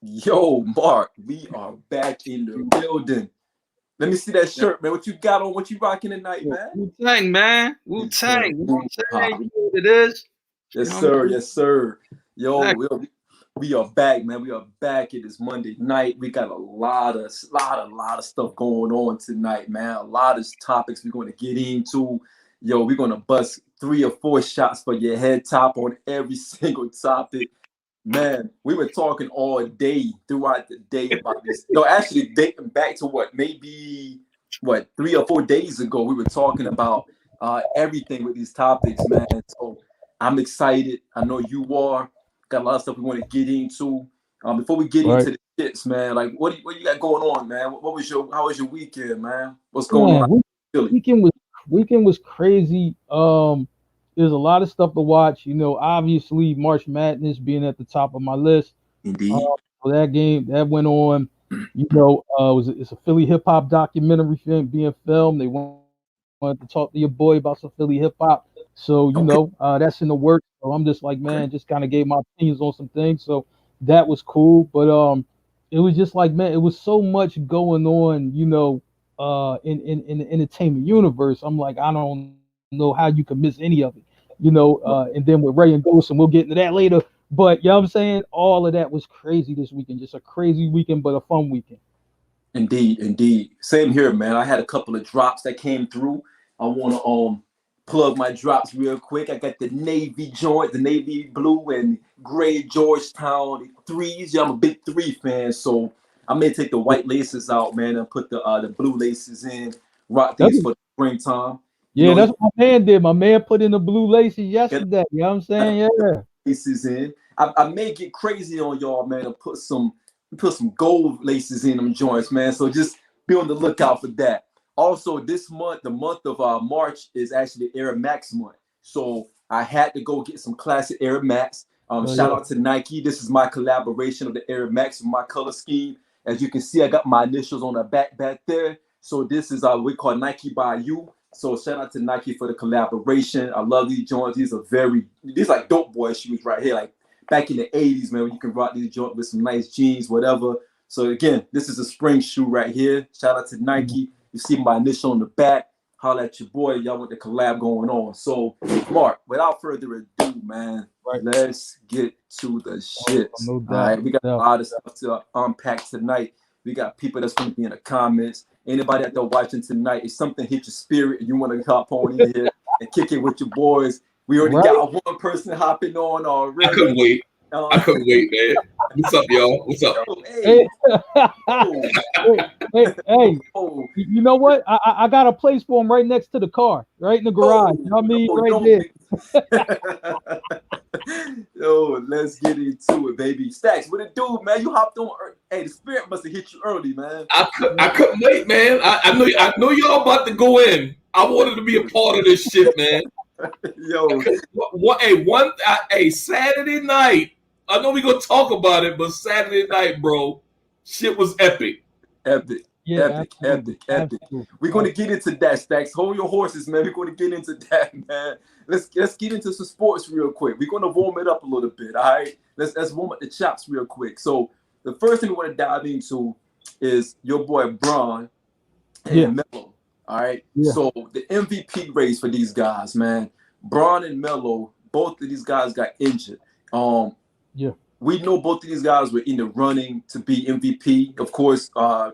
Yo, Mark, we are back in the building. Let me see that shirt, man. What you got on? What you rocking tonight, man? Wu Tang, man. Wu Yes, sir. Tang. You know what I'm saying? Ah, You know what it is. You yes, know what sir. I mean? Yes, sir. Yo, Back. we are back, man. We are back. It is Monday night. We got a lot of stuff going on tonight, man. A lot of topics we're going to get into. Yo, we're going to bust 3 or 4 shots for your head top on every single topic. Man, we were talking all day throughout the day about this. No, actually, dating back to what 3 or 4 days ago, we were talking about everything with these topics, man. So I'm excited. I know you are. Got a lot of stuff we want to get into. Before we get Right. into the shits, man, like what you got going on, man? How was your weekend, man? What's going on Man, in Philly? weekend was crazy. There's a lot of stuff to watch. Obviously March Madness being at the top of my list. Um, Indeed. so that game that went on. It's a Philly hip hop documentary film being filmed. They wanted to talk to your boy about some Philly hip hop. So Okay. that's in the works. So I'm just like, man, just kind of gave my opinions on some things. So that was cool. But it was just like, man, it was so much going on. In the entertainment universe. I'm like, I don't know how you can miss any of it. And then with Ray and Ghost, and we'll get into that later. But you know what I'm saying? All of that was crazy this weekend. Just a crazy weekend, but a fun weekend. Indeed, indeed. Same here, man. I had a couple of drops that came through. I want to plug my drops real quick. I got the navy joint, the navy blue and gray Georgetown threes. Yeah, I'm a big three fan, so I may take the white laces out, man, and put the blue laces in. Rock That's these for the springtime. You Yeah, know, that's what my man did. My man put in the blue laces get yesterday. You know what I'm saying? Yeah. laces in. I may get crazy on y'all, man, and put some gold laces in them joints, man. So just be on the lookout for that. Also, this month, the month of March, is actually Air Max month. So I had to go get some classic Air Max. Oh Shout yeah. out to Nike. This is my collaboration of the Air Max with my color scheme. As you can see, I got my initials on the back there. So this is we call Nike by You. So shout out to Nike for the collaboration. I love these joints. These like dope boy shoes right here. Like back in the 80s, man, when you can rock these joints with some nice jeans, whatever. So again, this is a spring shoe right here. Shout out to Mhm. Nike. You see my initial on the back. Holla at your boy. Y'all with the collab going on. So Mark, without further ado, man, Right. let's get to the Oh, shits. no All doubt. right, we got No a lot of stuff to unpack tonight. We got people that's going to be in the comments. Anybody out there watching tonight, if something hit your spirit and you want to hop on in here and kick it with your boys, we already doubt. got one person hopping on I already. couldn't wait. I Uh, couldn't wait, man. What's up, y'all? What's up? yo, Right? hey, Hey, oh, hey, oh, you know what? I got a place for him right next to the car, right in the garage. You know what I mean? no, Right don't there. be. Yo, let's get into it, baby. Stacks, what it do, man? You hopped on. Hey, the spirit must have hit you early, man. I couldn't wait, man. I know y'all about to go in. I wanted to be a part of this shit, man. Yo, Saturday night. I know we gonna talk about it, but Saturday night, bro, shit was epic. epic, Yeah, epic, absolutely, epic, epic. absolutely, We're going to get into that, Stacks. Hold your horses, man. We're going to get into that, man. Let's get into some sports real quick. We're going to warm it up a little bit, all right? Let's warm up the chops real quick. So the first thing we want to dive into is your boy Braun yeah, and Melo. All right. yeah, So the MVP race for these guys, man. Braun and Melo, both of these guys got injured. Um, yeah. we know both of these guys were in the running to be MVP. Of course, uh,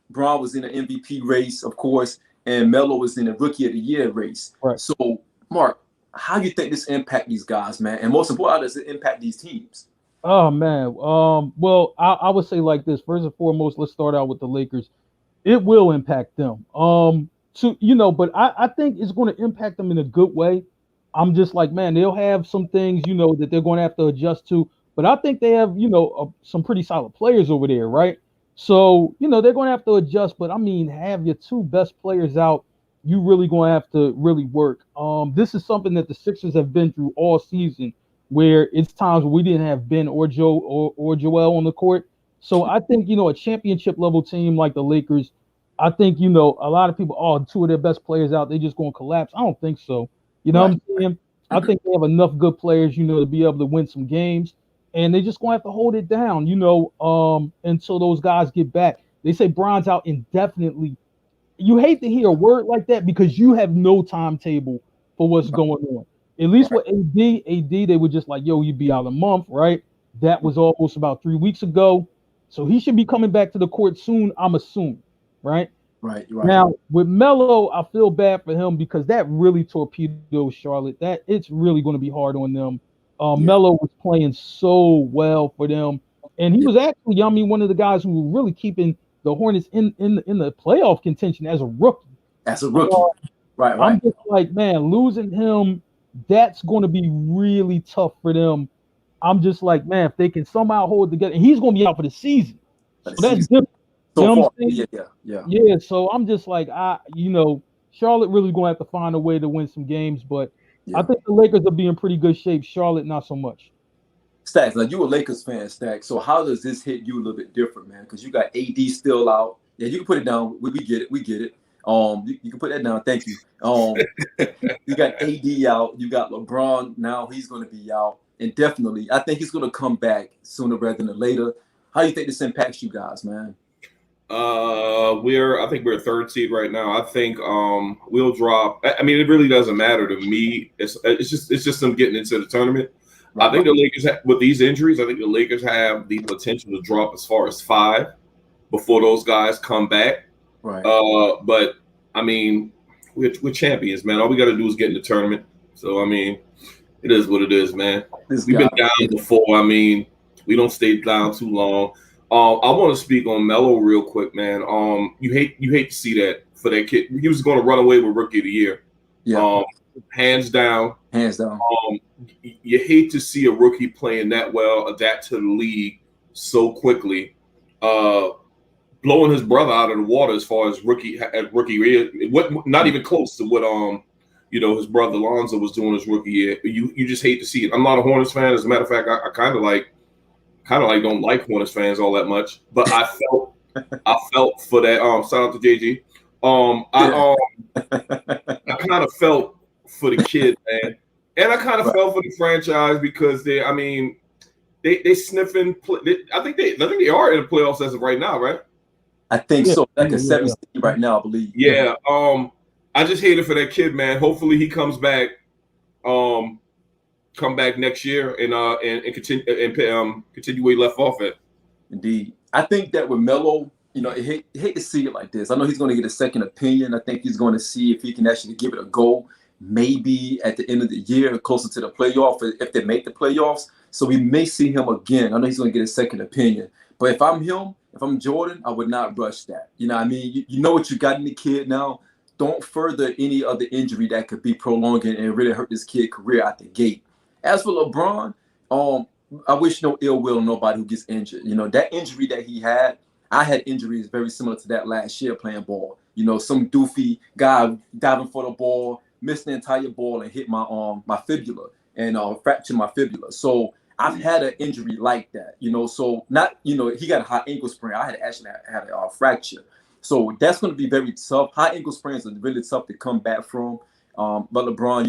Braun was in the MVP race, of course, and Melo was in the Rookie of the Year race. Right. So, Mark, how do you think this impact these guys, man? And most important, how does it impact these teams? Oh man. Well, I would say like this. First and foremost, let's start out with the Lakers. It will impact them. But I think it's going to impact them in a good way. I'm just like, man, they'll have some things, that they're going to have to adjust to. But I think they have, some pretty solid players over there, right? So, they're going to have to adjust. But I mean, have your two best players out, you really going to have to really work. This is something that the Sixers have been through all season, where it's times where we didn't have Ben or Joe or Joel on the court. So I think, a championship level team like the Lakers, I think, a lot of people, oh, two of their best players out, they just going to collapse. I don't think so. You know what Right. I'm saying? I think they have enough good players, to be able to win some games. and they just gonna have to hold it down, until those guys get back. They say Bron's out indefinitely. You hate to hear a word like that because you have no timetable for what's going on. At least Right. with AD, they were just like, yo, you'd be out a month, right? That was almost about 3 weeks ago. So he should be coming back to the court soon, I'm assuming, right? Right. Now with Melo, I feel bad for him because that really torpedoes Charlotte. That it's really going to be hard on them. Yeah. Melo was playing so well for them, and he Yeah. was actually, I mean, one of the guys who were really keeping the Hornets in the playoff contention as a rookie. As a rookie. Right. I'm just like, man, losing him, that's going to be really tough for them. I'm just like, man, if they can somehow hold it together, and he's going to be out for the season, so that's different. You know what I'm saying? Yeah. So I'm just like, Charlotte really going to have to find a way to win some games, but I think the Lakers will be in pretty good shape. Charlotte, not so much. Stacks, like you a Lakers fan, Stacks. So how does this hit you a little bit different, man? Because you got AD still out. Yeah, you can put it down. We get it. We get it. You can put that down. Thank you. You got AD out. You got LeBron now. He's going to be out, and definitely, I think he's going to come back sooner rather than later. How do you think this impacts you guys, man? I think we're a third seed right now. I think we'll drop. I mean, it really doesn't matter to me. It's just them getting into the tournament. I think the Lakers with these injuries, I think the Lakers have the potential to drop as far as 5 before those guys come back. Right. But I mean, we're champions, man. All we got to do is get in the tournament. So I mean, it is what it is, man. We've been down before. I mean, we don't stay down too long. I want to speak on Melo real quick, man. You hate to see that for that kid. He was going to run away with Rookie of the Year. Yeah. Hands down. Hands down. You hate to see a rookie playing that well, adapt to the league so quickly, blowing his brother out of the water as far as rookie year. Not even close to what his brother Lonzo was doing his rookie year. You just hate to see it. I'm not a Hornets fan. As a matter of fact, I kind of don't like Hornets fans all that much. But I felt for that. Shout out to JG. I kind of felt for the kid, man. And I kind of felt for the franchise because they sniffing. I think they are in the playoffs as of right now, right? I think so. Like a 7 seed right now, I believe. Yeah. I just hate it for that kid, man. Hopefully he comes back. Come back next year and continue where he left off at. Indeed, I think that with Melo, I hate to see it like this. I know he's going to get a second opinion. I think he's going to see if he can actually give it a go. Maybe at the end of the year, closer to the playoff, if they make the playoffs. So we may see him again. I know he's going to get a second opinion. But if I'm him, if I'm Jordan, I would not rush that. You know what I mean? You know what you got in the kid now. Don't further any other injury that could be prolonging and really hurt this kid's career out the gate. As for LeBron, I wish no ill will on nobody who gets injured. That injury that he had, I had injuries very similar to that last year playing ball. Some doofy guy diving for the ball, missed the entire ball and hit my fibula and fractured my fibula. So I've had an injury like that, so not, he got a high ankle sprain. I had a fracture. So that's going to be very tough. High ankle sprains are really tough to come back from. But LeBron,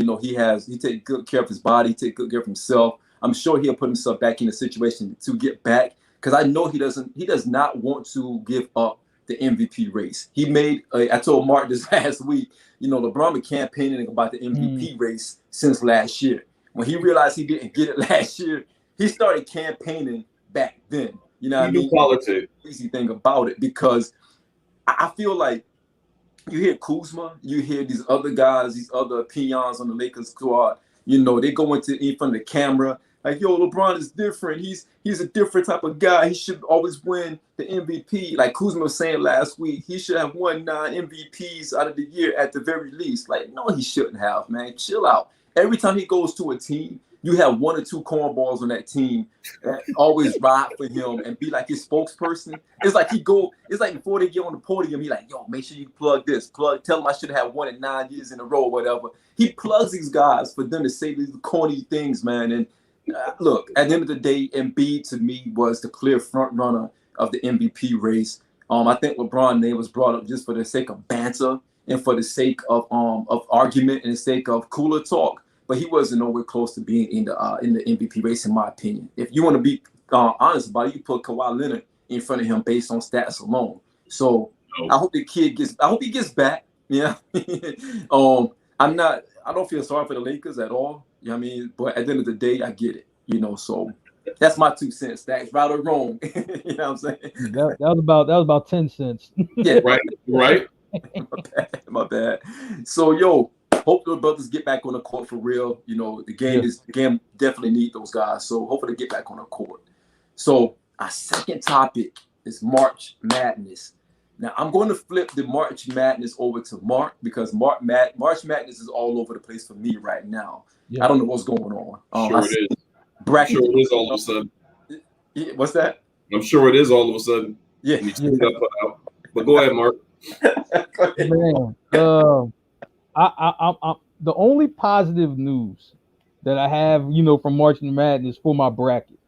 he take good care of his body, take good care of himself. I'm sure he'll put himself back in a situation to get back because I know he does not want to give up the MVP race. I told Marc this last week, LeBron been campaigning about the MVP race since last year. When he realized he didn't get it last year, he started campaigning back then. You know what I mean? Politics. Crazy thing about it because I feel like you hear Kuzma, you hear these other guys, these other peons on the Lakers squad, they go in front of the camera like, yo, LeBron is different. He's a different type of guy. He should always win the MVP. Like Kuzma was saying last week, he should have won 9 MVPs out of the year at the very least. Like, no, he shouldn't have, man. Chill out. Every time he goes to a team, you have 1 or 2 cornballs on that team that always ride for him and be like his spokesperson. It's like before they get on the podium, he like, yo, make sure you plug this, tell him I should have won it 9 years in a row, whatever. He plugs these guys for them to say these corny things, man. And look, at the end of the day, Embiid to me was the clear front runner of the MVP race. I think LeBron's name was brought up just for the sake of banter and for the sake of argument and the sake of cooler talk. but he wasn't nowhere close to being in the MVP race, in my opinion. If you want to be honest about it, you put Kawhi Leonard in front of him based on stats alone. So I hope he gets back. Yeah. I don't feel sorry for the Lakers at all. You know what I mean? But at the end of the day, I get it. So that's my 2 cents. That's right or wrong. You know what I'm saying? That was about 10 cents. Yeah. Right. My bad. So hope those brothers get back on the court for real. The game definitely need those guys. So hopefully they get back on the court. So our second topic is March Madness. Now I'm going to flip the March Madness over to Marc because March Madness is all over the place for me right now. Yeah. I don't know what's going on. Sure it is. I'm sure it is all of a sudden. What's that? I'm sure it is all of a sudden. Yeah. But go ahead, Marc. Man, I the only positive news that I have, from March Madness for my bracket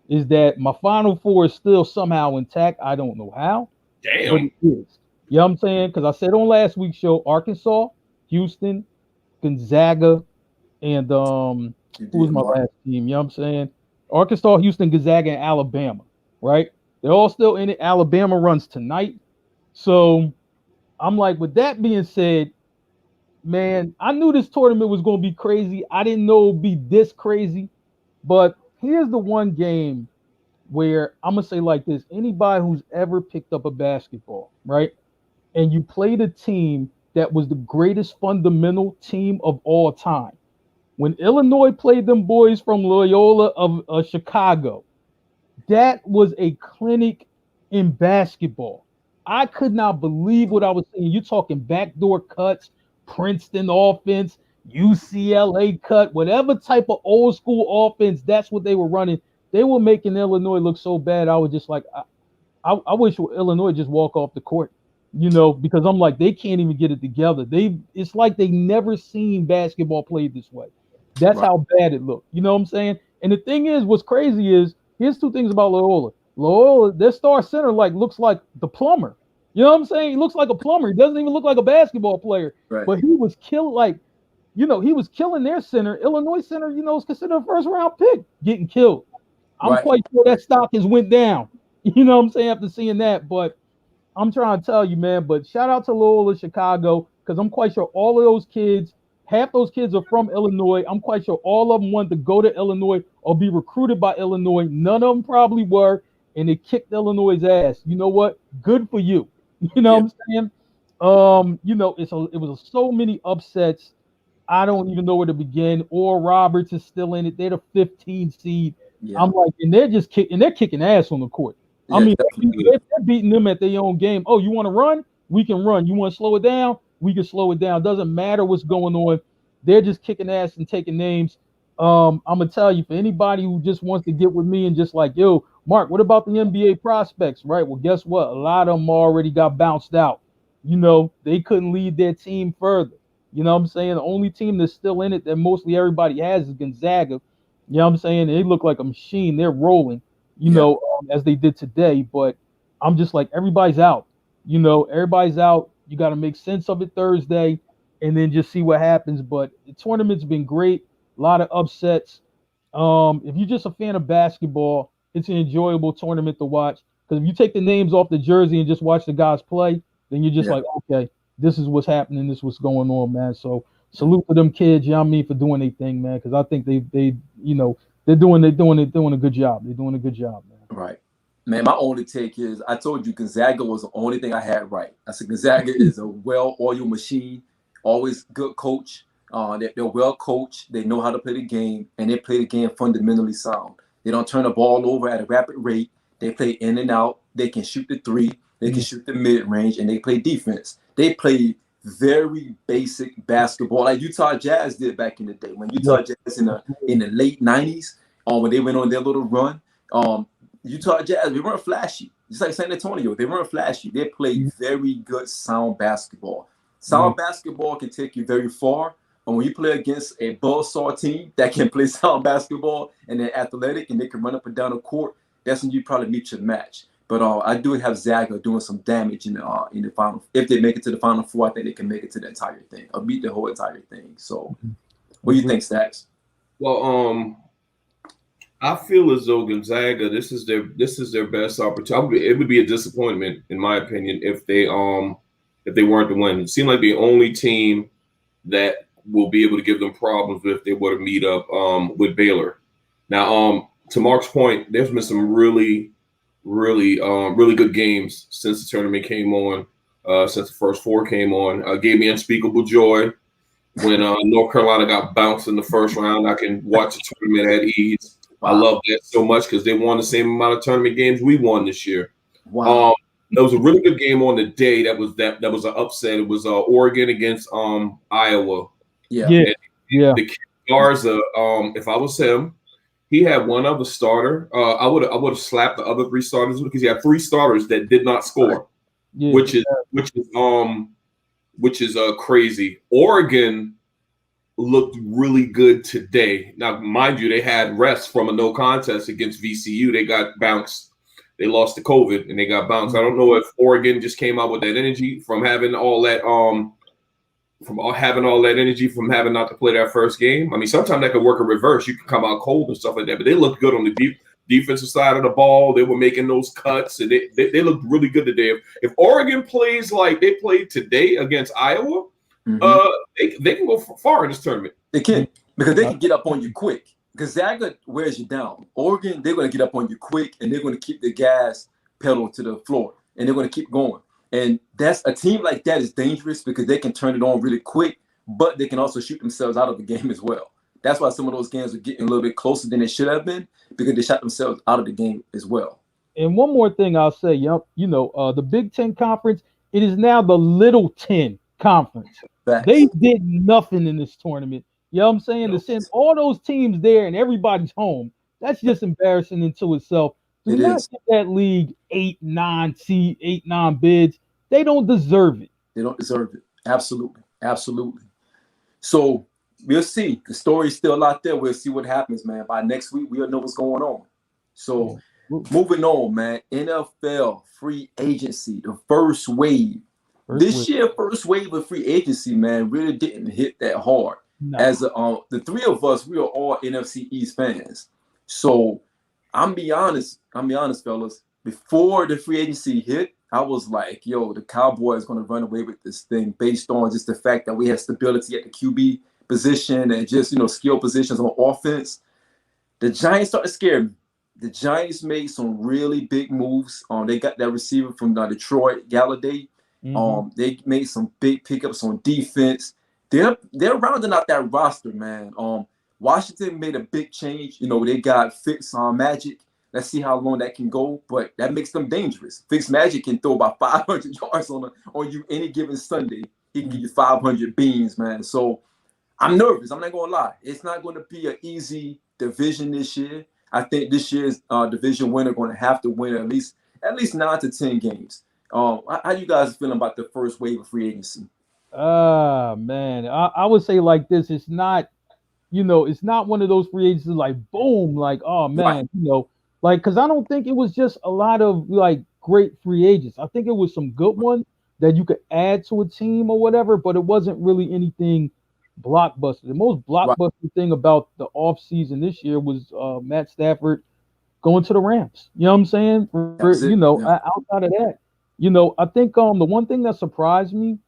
is that my Final Four is still somehow intact. I don't know how. Damn. But it is. You know what I'm saying? Because I said on last week's show, Arkansas, Houston, Gonzaga, and who was my last team? You know what I'm saying? Arkansas, Houston, Gonzaga, and Alabama, right? They're all still in it. Alabama runs tonight. So I'm like, with that being said, man, I knew this tournament was going to be crazy. I didn't know it would be this crazy. But here's the one game where I'm going to say like this. Anybody who's ever picked up a basketball, right, and you played a team that was the greatest fundamental team of all time. When Illinois played them boys from Loyola of Chicago, that was a clinic in basketball. I could not believe what I was seeing. You're talking backdoor cuts, Princeton offense, UCLA cut, whatever type of old school offense, that's what they were running. They were making Illinois look so bad. I was just like, I wish Illinois just walk off the court, because I'm like, they can't even get it together. It's like they never seen basketball played this way. That's right. How bad it looked. You know what I'm saying? And the thing is, what's crazy is, here's 2 things about Loyola. Loyola, their star center looks like the plumber. You know what I'm saying? He looks like a plumber. He doesn't even look like a basketball player. Right. But he was killing, he was killing their center. Illinois center, is considered a first-round pick, getting killed. I'm quite sure that stock has went down. You know what I'm saying? After seeing that. But I'm trying to tell you, man. But shout out to Loyola Chicago, because I'm quite sure all of those kids, half those kids are from Illinois. I'm quite sure all of them wanted to go to Illinois or be recruited by Illinois. None of them probably were, and they kicked Illinois' ass. You know what? Good for you. You know what I'm saying? It was so many upsets. I don't even know where to begin. Or Roberts is still in it. They're the 15 seed. Yeah. I'm like, and they're kicking ass on the court. Yeah, I mean, they're beating them at their own game. Oh, you want to run? We can run. You want to slow it down? We can slow it down. Doesn't matter what's going on. They're just kicking ass and taking names. I'm gonna tell you, for anybody who just wants to get with me and just like, yo, Marc, what about the NBA prospects? Right. Well, guess what? A lot of them already got bounced out. They couldn't lead their team further. You know what I'm saying? The only team that's still in it that mostly everybody has is Gonzaga. You know what I'm saying? They look like a machine. They're rolling, as they did today. But I'm just like, everybody's out. Everybody's out. You got to make sense of it Thursday and then just see what happens. But the tournament's been great. A lot of upsets. If you're just a fan of basketball, it's an enjoyable tournament to watch. Because if you take the names off the jersey and just watch the guys play, then you're just like, okay, this is what's happening. This is what's going on, man. So salute to them kids, for doing their thing, man. Because I think they're doing a good job. They're doing a good job, man. Right. Man, my only take is, I told you Gonzaga was the only thing I had right. I said Gonzaga is a well-oiled machine, always good coach. They're well coached. They know how to play the game, and they play the game fundamentally sound. They don't turn the ball over at a rapid rate. They play in and out. They can shoot the three. They can shoot the mid-range, and they play defense. They play very basic basketball, like Utah Jazz did back in the day. When Utah Jazz in the late 90s, when they went on their little run, Utah Jazz, they weren't flashy. Just like San Antonio, they weren't flashy. They played very good, sound basketball. Sound basketball can take you very far. And when you play against a buzzsaw team that can play sound basketball and they're athletic and they can run up and down the court, that's when you probably meet your match. But I do have Zaga doing some damage in the final. If they make it to the Final Four, I think they can make it to the entire thing or beat the whole entire thing. So What do you think, Stacks? Well, I feel as though Gonzaga, this is their best opportunity. It would be a disappointment, in my opinion, if they weren't to win. It seemed like the only team that will be able to give them problems if they were to meet up with Baylor. Now, to Mark's point, there's been some really good games since the tournament came on. Since the first four came on, gave me unspeakable joy. When North Carolina got bounced in the first round, I can watch the tournament at ease. Wow. I love that so much because they won the same amount of tournament games we won this year. Wow. There was a really good game on the day. That was an upset. It was Oregon against Iowa. Yeah. The kid Garza, if I was him, he had one other starter. I would have slapped the other three starters because he had three starters that did not score, which is crazy. Oregon looked really good today. Now, mind you, they had rest from a no contest against VCU. They got bounced. They lost to COVID and they got bounced. I don't know if Oregon just came out with that energy from having all that energy from having not to play that first game. I mean, sometimes that could work in reverse. You can come out cold and stuff like that, but they looked good on the defensive side of the ball. They were making those cuts and they looked really good today. If Oregon plays like they played today against Iowa, they can go far in this tournament. They can, because they can get up on you quick. Gonzaga wears you down. Oregon, they're going to get up on you quick, and they're going to keep the gas pedal to the floor, and they're going to keep going. And that's a team like that is dangerous because they can turn it on really quick, but they can also shoot themselves out of the game as well. That's why some of those games are getting a little bit closer than they should have been because they shot themselves out of the game as well. And one more thing I'll say, the Big Ten Conference, it is now the Little 10 Conference. Facts. They did nothing in this tournament. You know what I'm saying? To send all those teams there and everybody's home, that's just embarrassing into itself. Do not get that league 8-9 bids. They don't deserve it. They don't deserve it. Absolutely. Absolutely. So we'll see. The story's still out there. We'll see what happens, man. By next week, we'll know what's going on. So moving on, man. NFL free agency, the first wave. This year, first wave of free agency, man, really didn't hit that hard. No. As the three of us, we are all NFC East fans. So I'm be honest, fellas. Before the free agency hit, I was like, yo, the Cowboys going to run away with this thing based on just the fact that we have stability at the QB position and just, skill positions on offense. The Giants started to scare me. The Giants made some really big moves. They got that receiver from Detroit, Galladay. They made some big pickups on defense. They're rounding out that roster, man. Washington made a big change. They got Fitz on Magic. Let's see how long that can go, but that makes them dangerous. Fitz Magic can throw about 500 yards on you any given Sunday. He can give you 500 beans, man. So I'm nervous. I'm not going to lie. It's not going to be an easy division this year. I think this year's division winner going to have to win at least 9 to 10 games. How you guys feeling about the first wave of free agency? Man, I would say like this. It's not, it's not one of those free agencies like boom, like, oh man, right. Because I don't think it was just a lot of like great free agents. I think it was some good ones that you could add to a team or whatever, but it wasn't really anything blockbuster. The most blockbuster thing about the offseason this year was Matt Stafford going to the Rams. You know what I'm saying? Outside of that, I think the one thing that surprised me,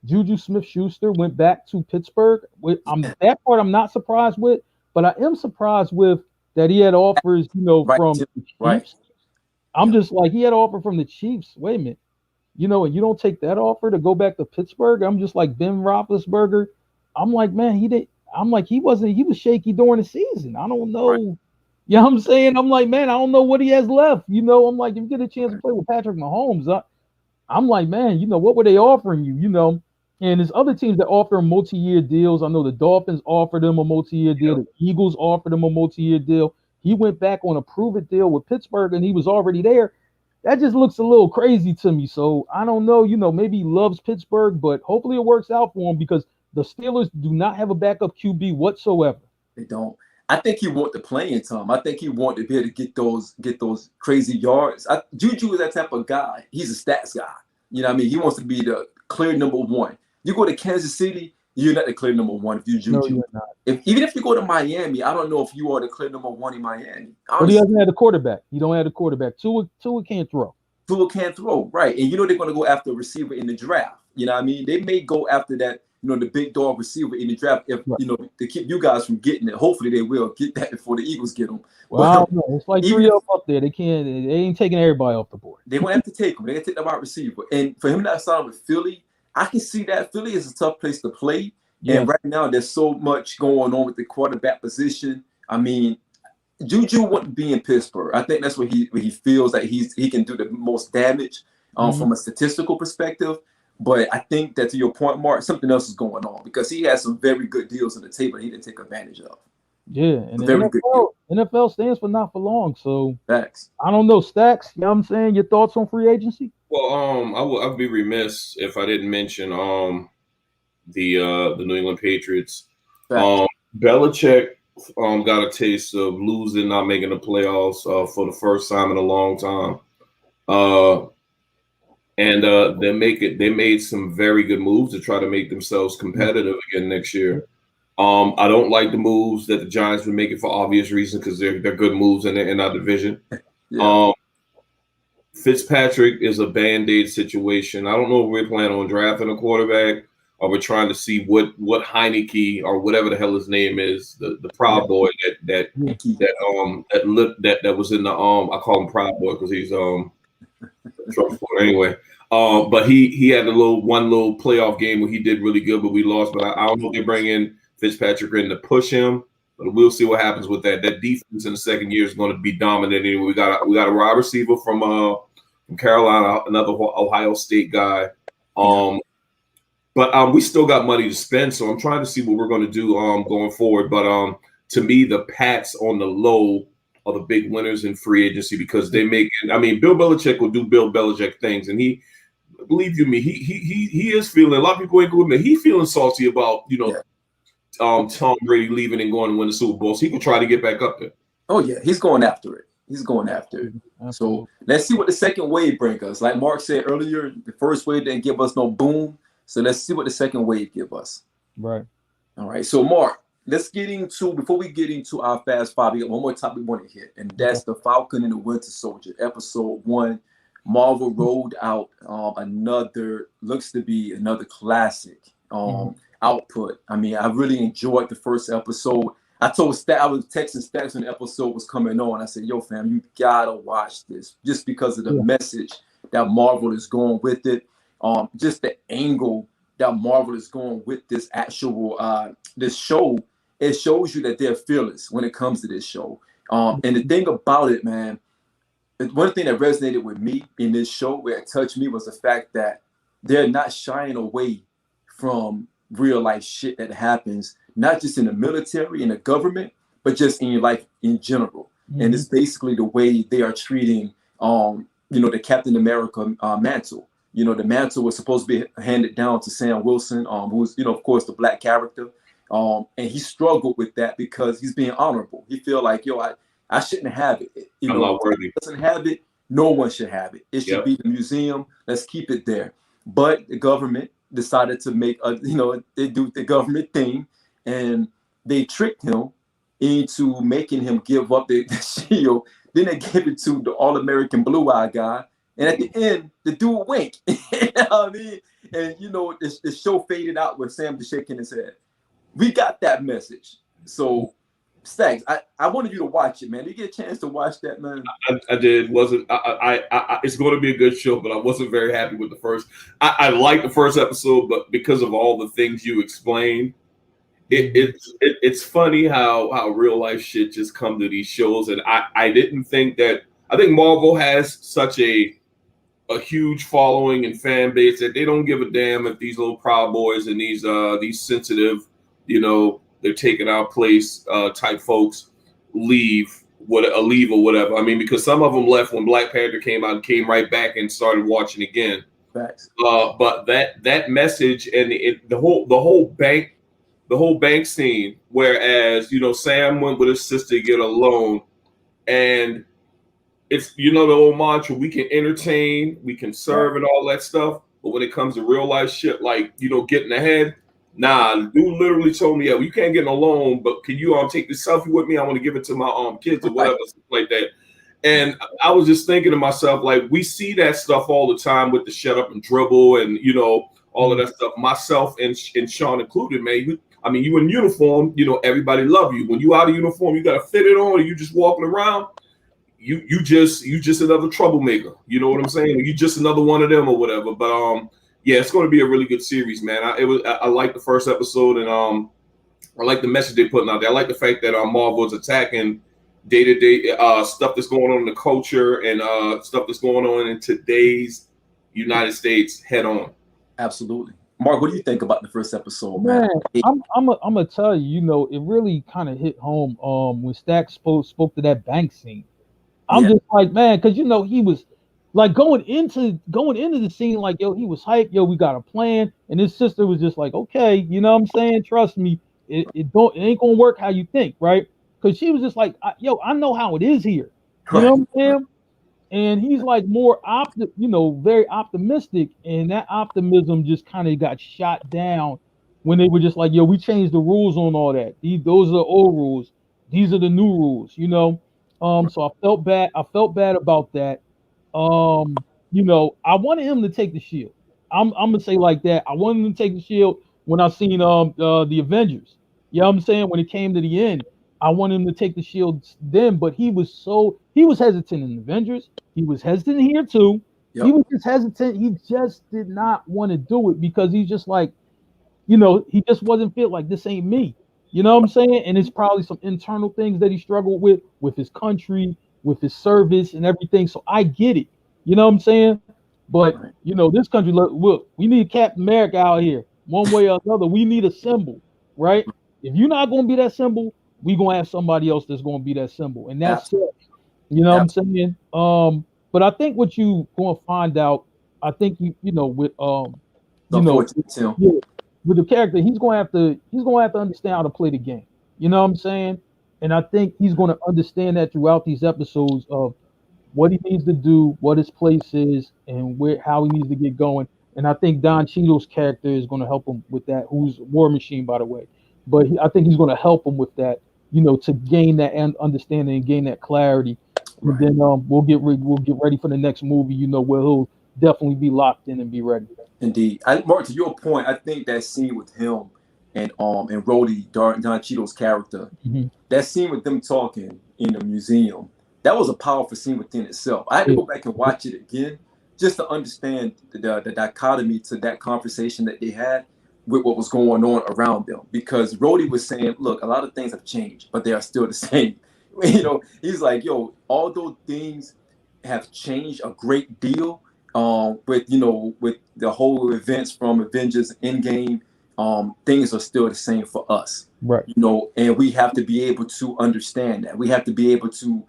Juju Smith-Schuster went back to Pittsburgh. That part I'm not surprised with, but I am surprised with that he had offers, from the Chiefs. Right. I'm just like, he had an offer from the Chiefs. Wait a minute. And you don't take that offer to go back to Pittsburgh. I'm just like Ben Roethlisberger. I'm like, man, he was shaky during the season. I don't know. Right. You know what I'm saying? I'm like, man, I don't know what he has left. I'm like, if you get a chance to play with Patrick Mahomes, I'm like, man, what were they offering you, And there's other teams that offer multi-year deals. I know the Dolphins offered him a multi-year deal. The Eagles offered him a multi-year deal. He went back on a prove-it deal with Pittsburgh, and he was already there. That just looks a little crazy to me. So I don't know, maybe he loves Pittsburgh, but hopefully it works out for him because the Steelers do not have a backup QB whatsoever. They don't. I think he want the playing time. I think he want to be able to get those crazy yards. Juju is that type of guy. He's a stats guy. You know what I mean? He wants to be the clear number one. You go to Kansas City, You're not the clear number one if you No, Juju. you're not. Even if you go to Miami, I don't know if you are the clear number one in Miami. But he hasn't had a quarterback. He don't have a quarterback. Tua can't throw. Tua can't throw, right? And you know they're going to go after a receiver in the draft. You know what I mean? They may go after that, the big dog receiver in the draft if, to keep you guys from getting it. Hopefully they will get that before the Eagles get them. Well, I don't know. It's like three up there. They ain't taking everybody off the board. They won't have to take him. They're going to take the wide receiver. And for him not sign with Philly, I can see that. Philly is a tough place to play. Yeah. And right now there's so much going on with the quarterback position. I mean, Juju wouldn't be in Pittsburgh. I think that's where he feels that he can do the most damage from a statistical perspective. But I think that, to your point, Mark, something else is going on because he has some very good deals on the table he didn't take advantage of. Yeah, and the NFL stands for not for long. So Facts. I don't know, Stacks. You know what I'm saying? Your thoughts on free agency? Well, I'd be remiss if I didn't mention the New England Patriots. Belichick got a taste of losing, not making the playoffs for the first time in a long time. And they made some very good moves to try to make themselves competitive again next year. I don't like the moves that the Giants were making for obvious reasons because they're good moves in our division. Yeah. Fitzpatrick is a Band-Aid situation. I don't know if we're planning on drafting a quarterback or we're trying to see what Heineke or whatever the hell his name is, the Proud Boy that was in the I call him Proud Boy because he's anyway. But he had one little playoff game where he did really good, but we lost. But I don't know if they bring in Fitzpatrick in to push him. But we'll see what happens with that. That defense in the second year is going to be dominant. Anyway, we got a wide receiver from Carolina, another Ohio State guy. But we still got money to spend, so I'm trying to see what we're going to do going forward. But to me, the Pats on the low are the big winners in free agency because they make. I mean, Bill Belichick will do Bill Belichick things, and believe you me, he is feeling. A lot of people ain't going to admit he's feeling salty about Tom Brady leaving and going to win the Super Bowl. So he can try to get back up there. Oh yeah, he's going after it. Absolutely. So let's see what the second wave brings us. Like Mark said earlier, the first wave didn't give us no boom. So let's see what the second wave give us. Right. All right. So Mark, before we get into our Fast Five, we got one more topic we want to hit, and that's the Falcon and the Winter Soldier, episode 1. Marvel rolled out looks to be another classic output. I mean, I really enjoyed the first episode. I was texting Stacks when the episode was coming on. I said, yo, fam, you gotta watch this just because of the message that Marvel is going with it. Just the angle that Marvel is going with this actual this show. It shows you that they're fearless when it comes to this show. And the thing about it, man, one thing that resonated with me in this show, where it touched me, was the fact that they're not shying away from real life shit that happens, not just in the military and the government, but just in your life in general. And it's basically the way they are treating, the Captain America mantle. The mantle was supposed to be handed down to Sam Wilson, who's, of course, the black character. And he struggled with that because he's being honorable. He feel like, I shouldn't have it. I'm not worthy. If he doesn't have it, no one should have it. It should be the museum. Let's keep it there. But the government decided to make they do the government thing, and they tricked him into making him give up the shield. Then they gave it to the all-American blue-eyed guy. And at the end, the dude winked. You know what I mean? And, the show faded out with Sam just shaking his head. We got that message. So, Stacks, I wanted you to watch it, man. Did you get a chance to watch that, man? I did. It's going to be a good show, but I wasn't very happy with the first. I liked the first episode, but because of all the things you explained, it's funny how real life shit just come to these shows. And I didn't think that. I think Marvel has such a huge following and fan base that they don't give a damn if these little Proud Boys and these sensitive, they're taking our place type folks leave or whatever. I mean, because some of them left when Black Panther came out and came right back and started watching again. Facts. But that message and the whole bank scene, whereas Sam went with his sister to get a loan, and it's the old mantra: we can entertain, we can serve, and all that stuff. But when it comes to real life shit, like getting ahead, Nah, the dude literally told me, "Yeah, you can't get no loan, but can you take this selfie with me? I want to give it to my kids or whatever, stuff like that." And I was just thinking to myself, like, we see that stuff all the time with the shut up and dribble and all of that stuff. Myself and Shawn included, man. You in uniform, everybody love you. When you out of uniform, you got to fit it on, or you just walking around. You just another troublemaker. You know what I'm saying? You just another one of them or whatever. But yeah, it's going to be a really good series, man. I like the first episode, and I like the message they're putting out there. I like the fact that Marvel is attacking day-to-day stuff that's going on in the culture and stuff that's going on in today's United States head on. Absolutely. Mark, what do you think about the first episode, man? I'm gonna tell you, it really kind of hit home when Stack spoke to that bank scene. I'm just like, man, because he was like going into the scene, like, yo, he was hyped, yo, we got a plan, and his sister was just like, okay, you know what I'm saying, trust me, it ain't gonna work how you think, right? Because she was just like, yo, I know how it is here, you know what I'm saying? And he's like more very optimistic, and that optimism just kind of got shot down when they were just like, yo, we changed the rules on all that. Those are the old rules. These are the new rules, So I felt bad. I felt bad about that. I wanted him to take the shield. I'm gonna say like that. I wanted him to take the shield when I seen the Avengers. You know what I'm saying? When it came to the end, I wanted him to take the shield then, but he was hesitant in Avengers. He was hesitant here too. Yep. He was just hesitant. He just did not want to do it because he's just like, he just wasn't fit. Like, this ain't me. You know what I'm saying? And it's probably some internal things that he struggled with his country, with his service and everything. So I get it. You know what I'm saying? But, this country, look, we need Captain America out here one way or another. We need a symbol, right? If you're not going to be that symbol, we're going to have somebody else that's going to be that symbol. And that's it. You know what I'm saying? But I think what you going to find out, I think, with, with the character, he's going to have to understand how to play the game. You know what I'm saying? And I think he's going to understand that throughout these episodes of what he needs to do, what his place is, and how he needs to get going. And I think Don Cheadle's character is going to help him with that, who's War Machine, by the way. But I think he's going to help him with that, to gain that understanding and gain that clarity. And then we'll get ready for the next movie, where he'll definitely be locked in and be ready. Indeed. Mark, to your point, I think that scene with him and Rhodey, Don Cheadle's character, that scene with them talking in the museum, that was a powerful scene within itself. I had to go back and watch it again just to understand the dichotomy to that conversation that they had with what was going on around them. Because Rhodey was saying, look, a lot of things have changed, but they are still the same. He's like, yo, although things have changed a great deal, with the whole events from Avengers Endgame, things are still the same for us, right? And we have to be able to understand that. We have to be able to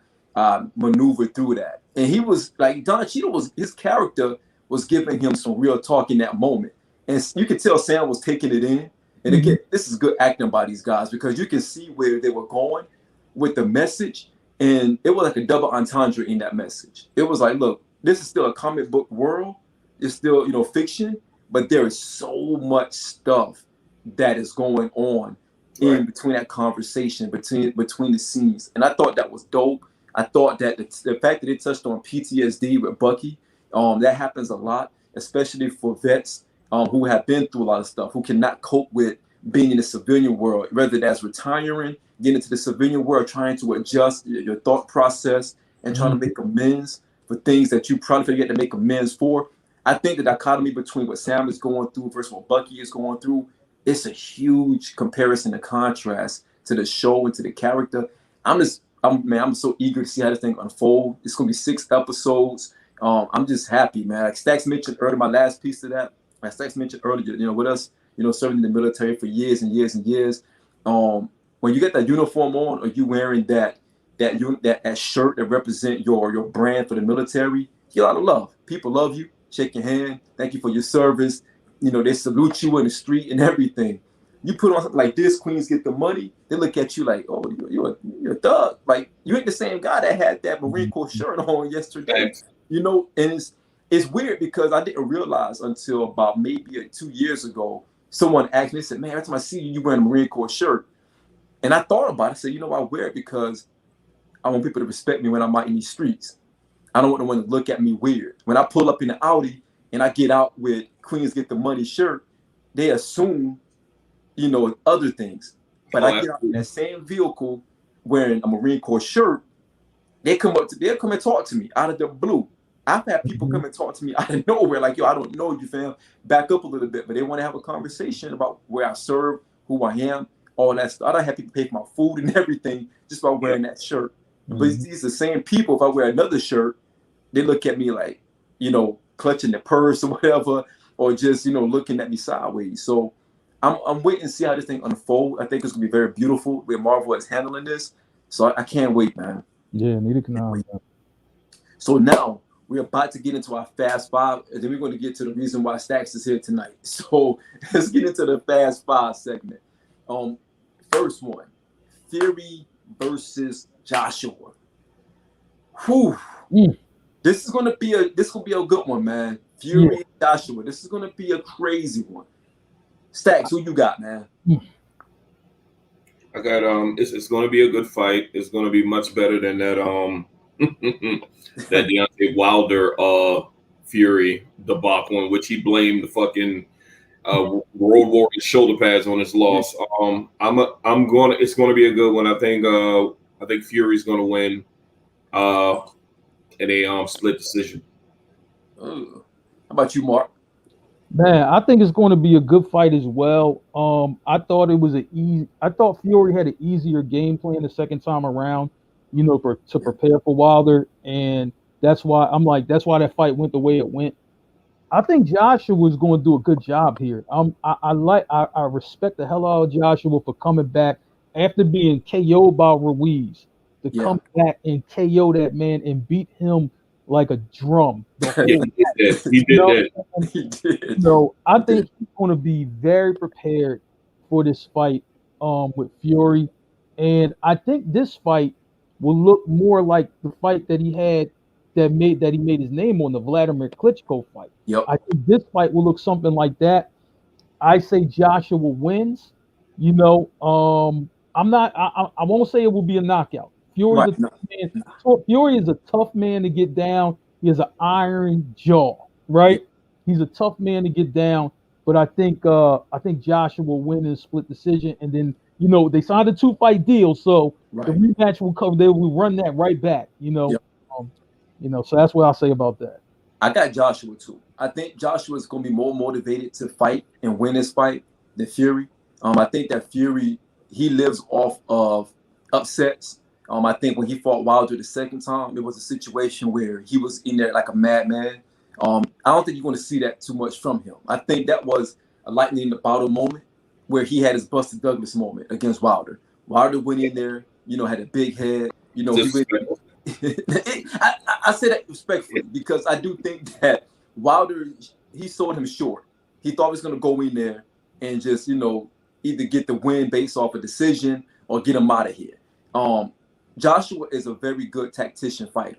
maneuver through that. And he was like, Don Cheadle his character was giving him some real talk in that moment, and you could tell Sam was taking it in. And again, this is good acting by these guys because you can see where they were going with the message, and it was like a double entendre in that message. It was like, look, this is still a comic book world. It's still, fiction, but there is so much stuff that is going on in between that conversation, between the scenes. And I thought that was dope. I thought that the fact that they touched on PTSD with Bucky, that happens a lot, especially for vets who have been through a lot of stuff, who cannot cope with being in the civilian world, whether that's retiring, getting into the civilian world, trying to adjust your thought process and trying to make amends for things that you probably forget to make amends for. I think the dichotomy between what Sam is going through versus what Bucky is going through, it's a huge comparison and contrast to the show and to the character. I'm so eager to see how this thing unfold. It's going to be 6 episodes. I'm just happy, man. Like Stacks mentioned earlier, my last piece to that, like Stacks mentioned earlier, with us, serving in the military for years and years and years. When you get that uniform on, or you wearing that shirt that represent your brand for the military, you get a lot of love. People love you, shake your hand, thank you for your service. They salute you in the street and everything. You put on something like this, Queens Get the Money, they look at you like, oh, you're a thug. Like, you ain't the same guy that had that Marine Corps shirt on yesterday. And it's weird because I didn't realize until about maybe 2 years ago someone asked me, they said, man, every time I see you, you wearing a Marine Corps shirt. And I thought about it. I said, you know, I wear it because I want people to respect me when I'm out in these streets. I don't want no one to look at me weird. When I pull up in the Audi and I get out with Queens Get the Money shirt, they assume, you know, other things. But I get out in that same vehicle wearing a Marine Corps shirt, they'll come and talk to me out of the blue. I've had people come and talk to me out of nowhere, like, yo, I don't know you, fam. Back up a little bit, but they want to have a conversation about where I serve, who I am, all that stuff. I don't have people pay for my food and everything just by wearing that shirt. But these are the same people. If I wear another shirt, they look at me like, you know, clutching the purse or whatever, or just, you know, looking at me sideways. So I'm waiting to see how this thing unfolds. I think it's gonna be very beautiful where Marvel is handling this. So I can't wait, man. Yeah, neither can I. So now we're about to get into our Fast Five, and then we're going to get to the reason why Stacks is here tonight. So let's get into the Fast Five segment. First one, Fury versus Joshua. Whew. This is gonna be a good one, man. Fury and Joshua. This is gonna be a crazy one. Stacks, who you got, man? I got it's gonna be a good fight. It's gonna be much better than that that Deontay Wilder Fury debacle in which he blamed the fucking World War shoulder pads on his loss. It's gonna be a good one. I think Fury's gonna win in a split decision. How about you, Mark? Man, I think it's going to be a good fight as well. I thought Fury had an easier game plan the second time around, you know, to prepare for Wilder, and that's why that fight went the way it went. I think Joshua was going to do a good job here. I respect the hell out of Joshua for coming back after being KO'd by Ruiz to come back and KO that man and beat him like a drum. He did that. So I think he's going to be very prepared for this fight with Fury, and I think this fight will look more like the fight that he had that he made his name on, the Vladimir Klitschko fight. Yep. I think this fight will look something like that. I say Joshua wins. You know, I won't say it will be a knockout. Fury is a tough man to get down. He has an iron jaw, right? He's a tough man to get down. But I think Joshua will win in a split decision, and then, you know, they signed a 2-fight deal, so the rematch will come. They will run that right back, you know. You know, so that's what I'll say about that. I got Joshua too. I think Joshua is going to be more motivated to fight and win this fight than Fury. I think that Fury, he lives off of upsets. I think when he fought Wilder the second time, it was a situation where he was in there like a madman. I don't think you're going to see that too much from him. I think that was a lightning in the bottle moment where he had his Buster Douglas moment against Wilder. Wilder went in there, you know, had a big head. You know, I say that respectfully because I do think that Wilder, he sold him short. He thought he was going to go in there and just, you know, either get the win based off a decision or get him out of here. Joshua is a very good tactician fighter,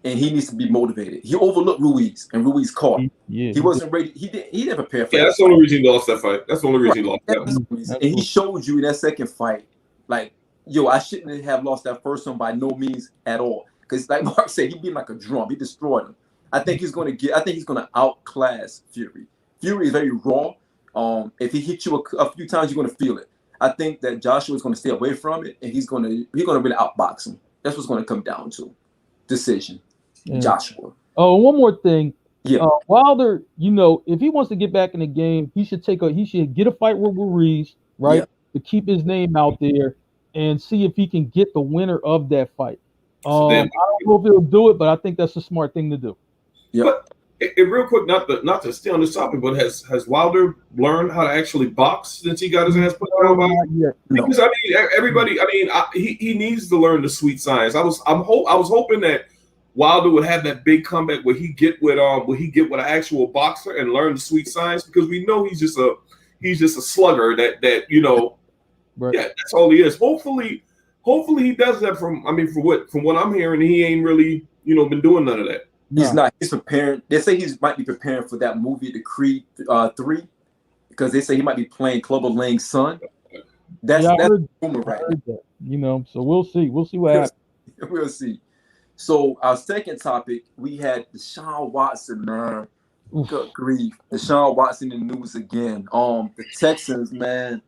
and he needs to be motivated. He overlooked Ruiz, and Ruiz caught him. He wasn't ready. He didn't prepare for that. That's the only reason he lost that fight. That's the only reason he lost that. And he showed you in that second fight, like, yo, I shouldn't have lost that first one by no means at all. Because like Mark said, he beat like a drum. He destroyed him. I think he's gonna outclass Fury. Fury is very raw. If he hits you a few times, you're gonna feel it. I think that Joshua is gonna stay away from it, and he's gonna really outbox him. That's what's gonna come down to. Decision. Joshua. Oh, one more thing. Yeah. Wilder, you know, if he wants to get back in the game, he should get a fight with Ruiz, right? To keep his name out there and see if he can get the winner of that fight. I don't know if he'll do it, but I think that's a smart thing to do. Yeah. But real quick, not to stay on this topic, but has Wilder learned how to actually box since he got his ass put down by? Because I mean, everybody. I mean, he needs to learn the sweet science. I was hoping that Wilder would have that big comeback where he get with an actual boxer and learn the sweet science, because we know he's just a slugger that you know. Right. Yeah, that's all he is. Hopefully he does that. From what I'm hearing, he ain't really, you know, been doing none of that. He's not. He's preparing. They say he might be preparing for that movie, The Creed 3. because they say he might be playing Clubber Lang's son. That's Yeah, I that's heard, rumor I right heard that. You know, so we'll see. We'll see what now. happens. We'll see. So our second topic, we had Deshaun Watson, man. Oof. Good grief. Deshaun Watson in the news again. The Texans, man,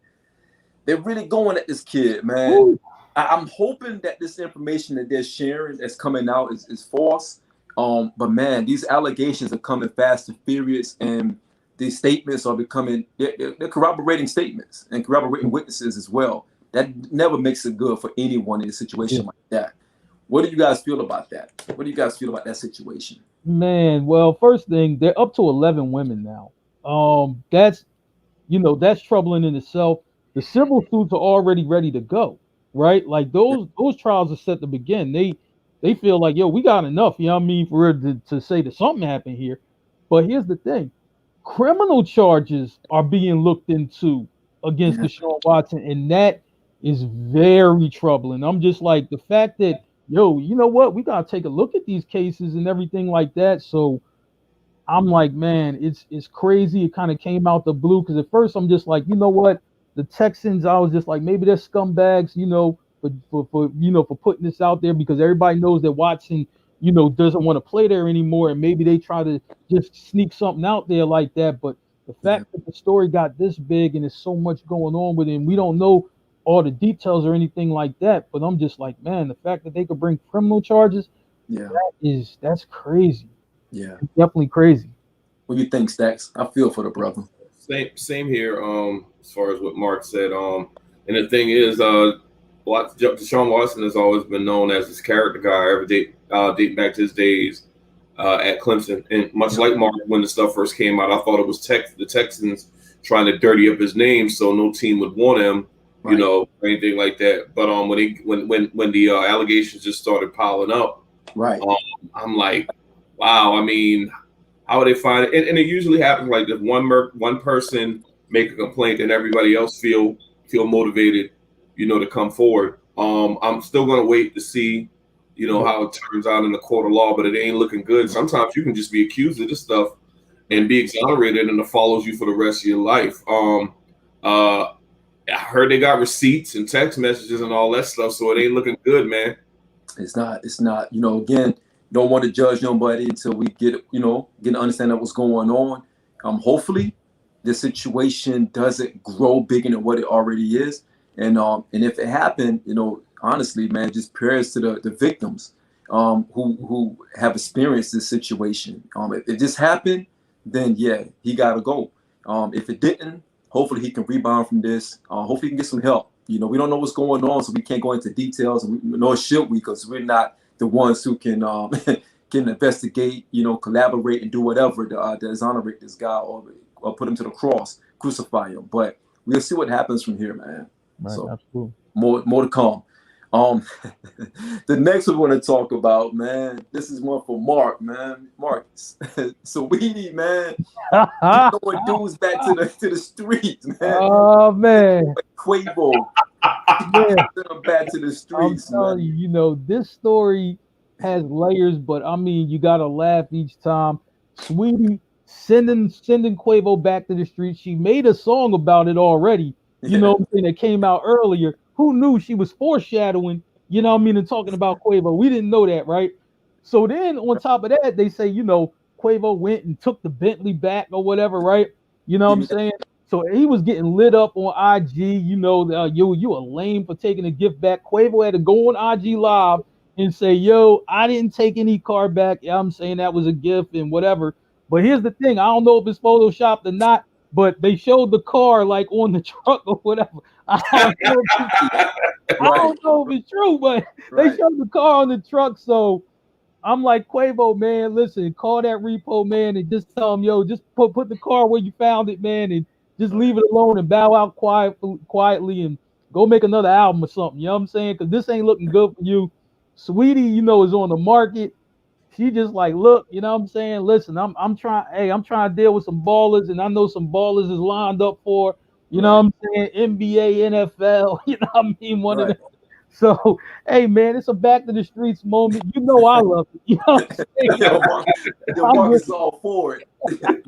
they're really going at this kid, man. Ooh. I'm hoping that this information that they're sharing that's coming out is false. But man, these allegations are coming fast and furious, and these statements are becoming they're corroborating statements and corroborating witnesses as well. That never makes it good for anyone in a situation like that. What do you guys feel about that? What do you guys feel about that situation? Man, well, first thing, they're up to 11 women now. That's that's troubling in itself. The civil suits are already ready to go, right? Like those trials are set to begin. They feel like, yo, we got enough, you know what I mean, for it to say that something happened here. But here's the thing. Criminal charges are being looked into against Yeah, Deshaun Watson, and that is very troubling. I'm just like the fact that, yo, you know what? We gotta take a look at these cases and everything like that. So I'm like, man, it's crazy. It kind of came out the blue because at first I'm just like, you know what, the Texans. I was just like, maybe they're scumbags, for putting this out there because everybody knows that Watson, doesn't want to play there anymore, and maybe they try to just sneak something out there like that. But the yeah, fact that the story got this big and there's so much going on with it, and we don't know all the details or anything like that. But I'm just like, man, the fact that they could bring criminal charges, yeah, that's crazy. yeah. Definitely crazy. What do you think, Stacks? I feel for the brother. Same here. As far as what Mark said. And the thing is, Deshaun Watson has always been known as this character guy. Dating back to his days at Clemson, and much like Mark, when the stuff first came out, I thought it was the Texans trying to dirty up his name so no team would want him, Right. or anything like that. But when the allegations just started piling up, Right. I'm like, wow. I mean, how would they find it? And it usually happens like if one person make a complaint and everybody else feel motivated, to come forward. I'm still gonna wait to see, how it turns out in the court of law, but it ain't looking good. Sometimes you can just be accused of this stuff and be exonerated, and it follows you for the rest of your life. I heard they got receipts and text messages and all that stuff, so it ain't looking good, man. It's not. Again, don't want to judge nobody until we get an understanding of what's going on. Hopefully the situation doesn't grow bigger than what it already is. And if it happened, honestly, man, just prayers to the victims who have experienced this situation. If this happened, then yeah, he gotta go. If it didn't, hopefully he can rebound from this. Hopefully he can get some help. We don't know what's going on, so we can't go into details, and nor should we, because we're not the ones who can can investigate, collaborate and do whatever to exonerate this guy or put him to the cross, crucify him. But we'll see what happens from here, man. Right, So absolutely. more to come. The next one we want to talk about, man. This is one for Mark, man. Mark, Sweetie, man, throwing dudes back to the streets, man. Oh man, Quavo, yeah. send them back to the I'm streets, telling man. you, this story has layers, but I mean, you gotta laugh each time. Sweetie sending Quavo back to the streets. She made a song about it already. You know what I'm saying? That came out earlier. Who knew she was foreshadowing? You know what I mean? And talking about Quavo. We didn't know that, right? So then on top of that, they say, Quavo went and took the Bentley back or whatever, right? You know what I'm saying? So he was getting lit up on IG. You a lame for taking a gift back. Quavo had to go on IG Live and say, yo, I didn't take any car back. Yeah, I'm saying that was a gift and whatever. But here's the thing. I don't know if it's photoshopped or not, but they showed the car like on the truck or whatever. I don't know if it's true, but they showed the car on the truck. So I'm like, Quavo, man, listen, call that repo, man, and just tell him, yo, just put the car where you found it, man, and just leave it alone and bow out quietly and go make another album or something. You know what I'm saying? Because this ain't looking good for you. Sweetie, is on the market. She just like, look, you know what I'm saying? Listen, I'm trying to deal with some ballers, and I know some ballers is lined up for, what I'm saying, NBA, NFL, you know what I mean? One of them. So, hey, man, it's a back to the streets moment. I love it. You know what I'm saying? Mark is all for it.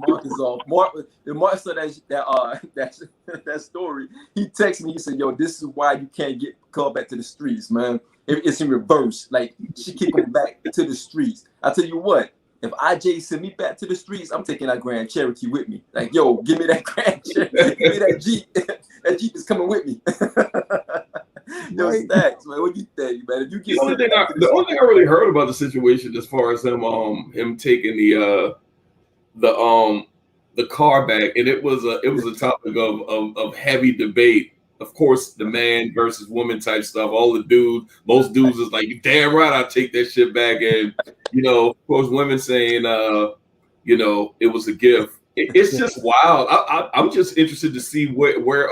Mark is off. Mark saw that story. He texted me. He said, "Yo, this is why you can't get called back to the streets, man. It's in reverse. Like she kick him back to the streets. I tell you what, if IJ send me back to the streets, I'm taking that Grand Cherokee with me. Like, yo, give me that Grand Cherokee. Give me that Jeep. That Jeep is coming with me." Yo, Stacks, man, what do you think, man? If you get the only thing I really heard about the situation, as far as him taking the car back, and it was a topic of heavy debate. Of course, the man versus woman type stuff. Most dudes is like, "You damn right, I'll take that shit back." And of course, women saying, it was a gift. It's just wild. I'm just interested to see where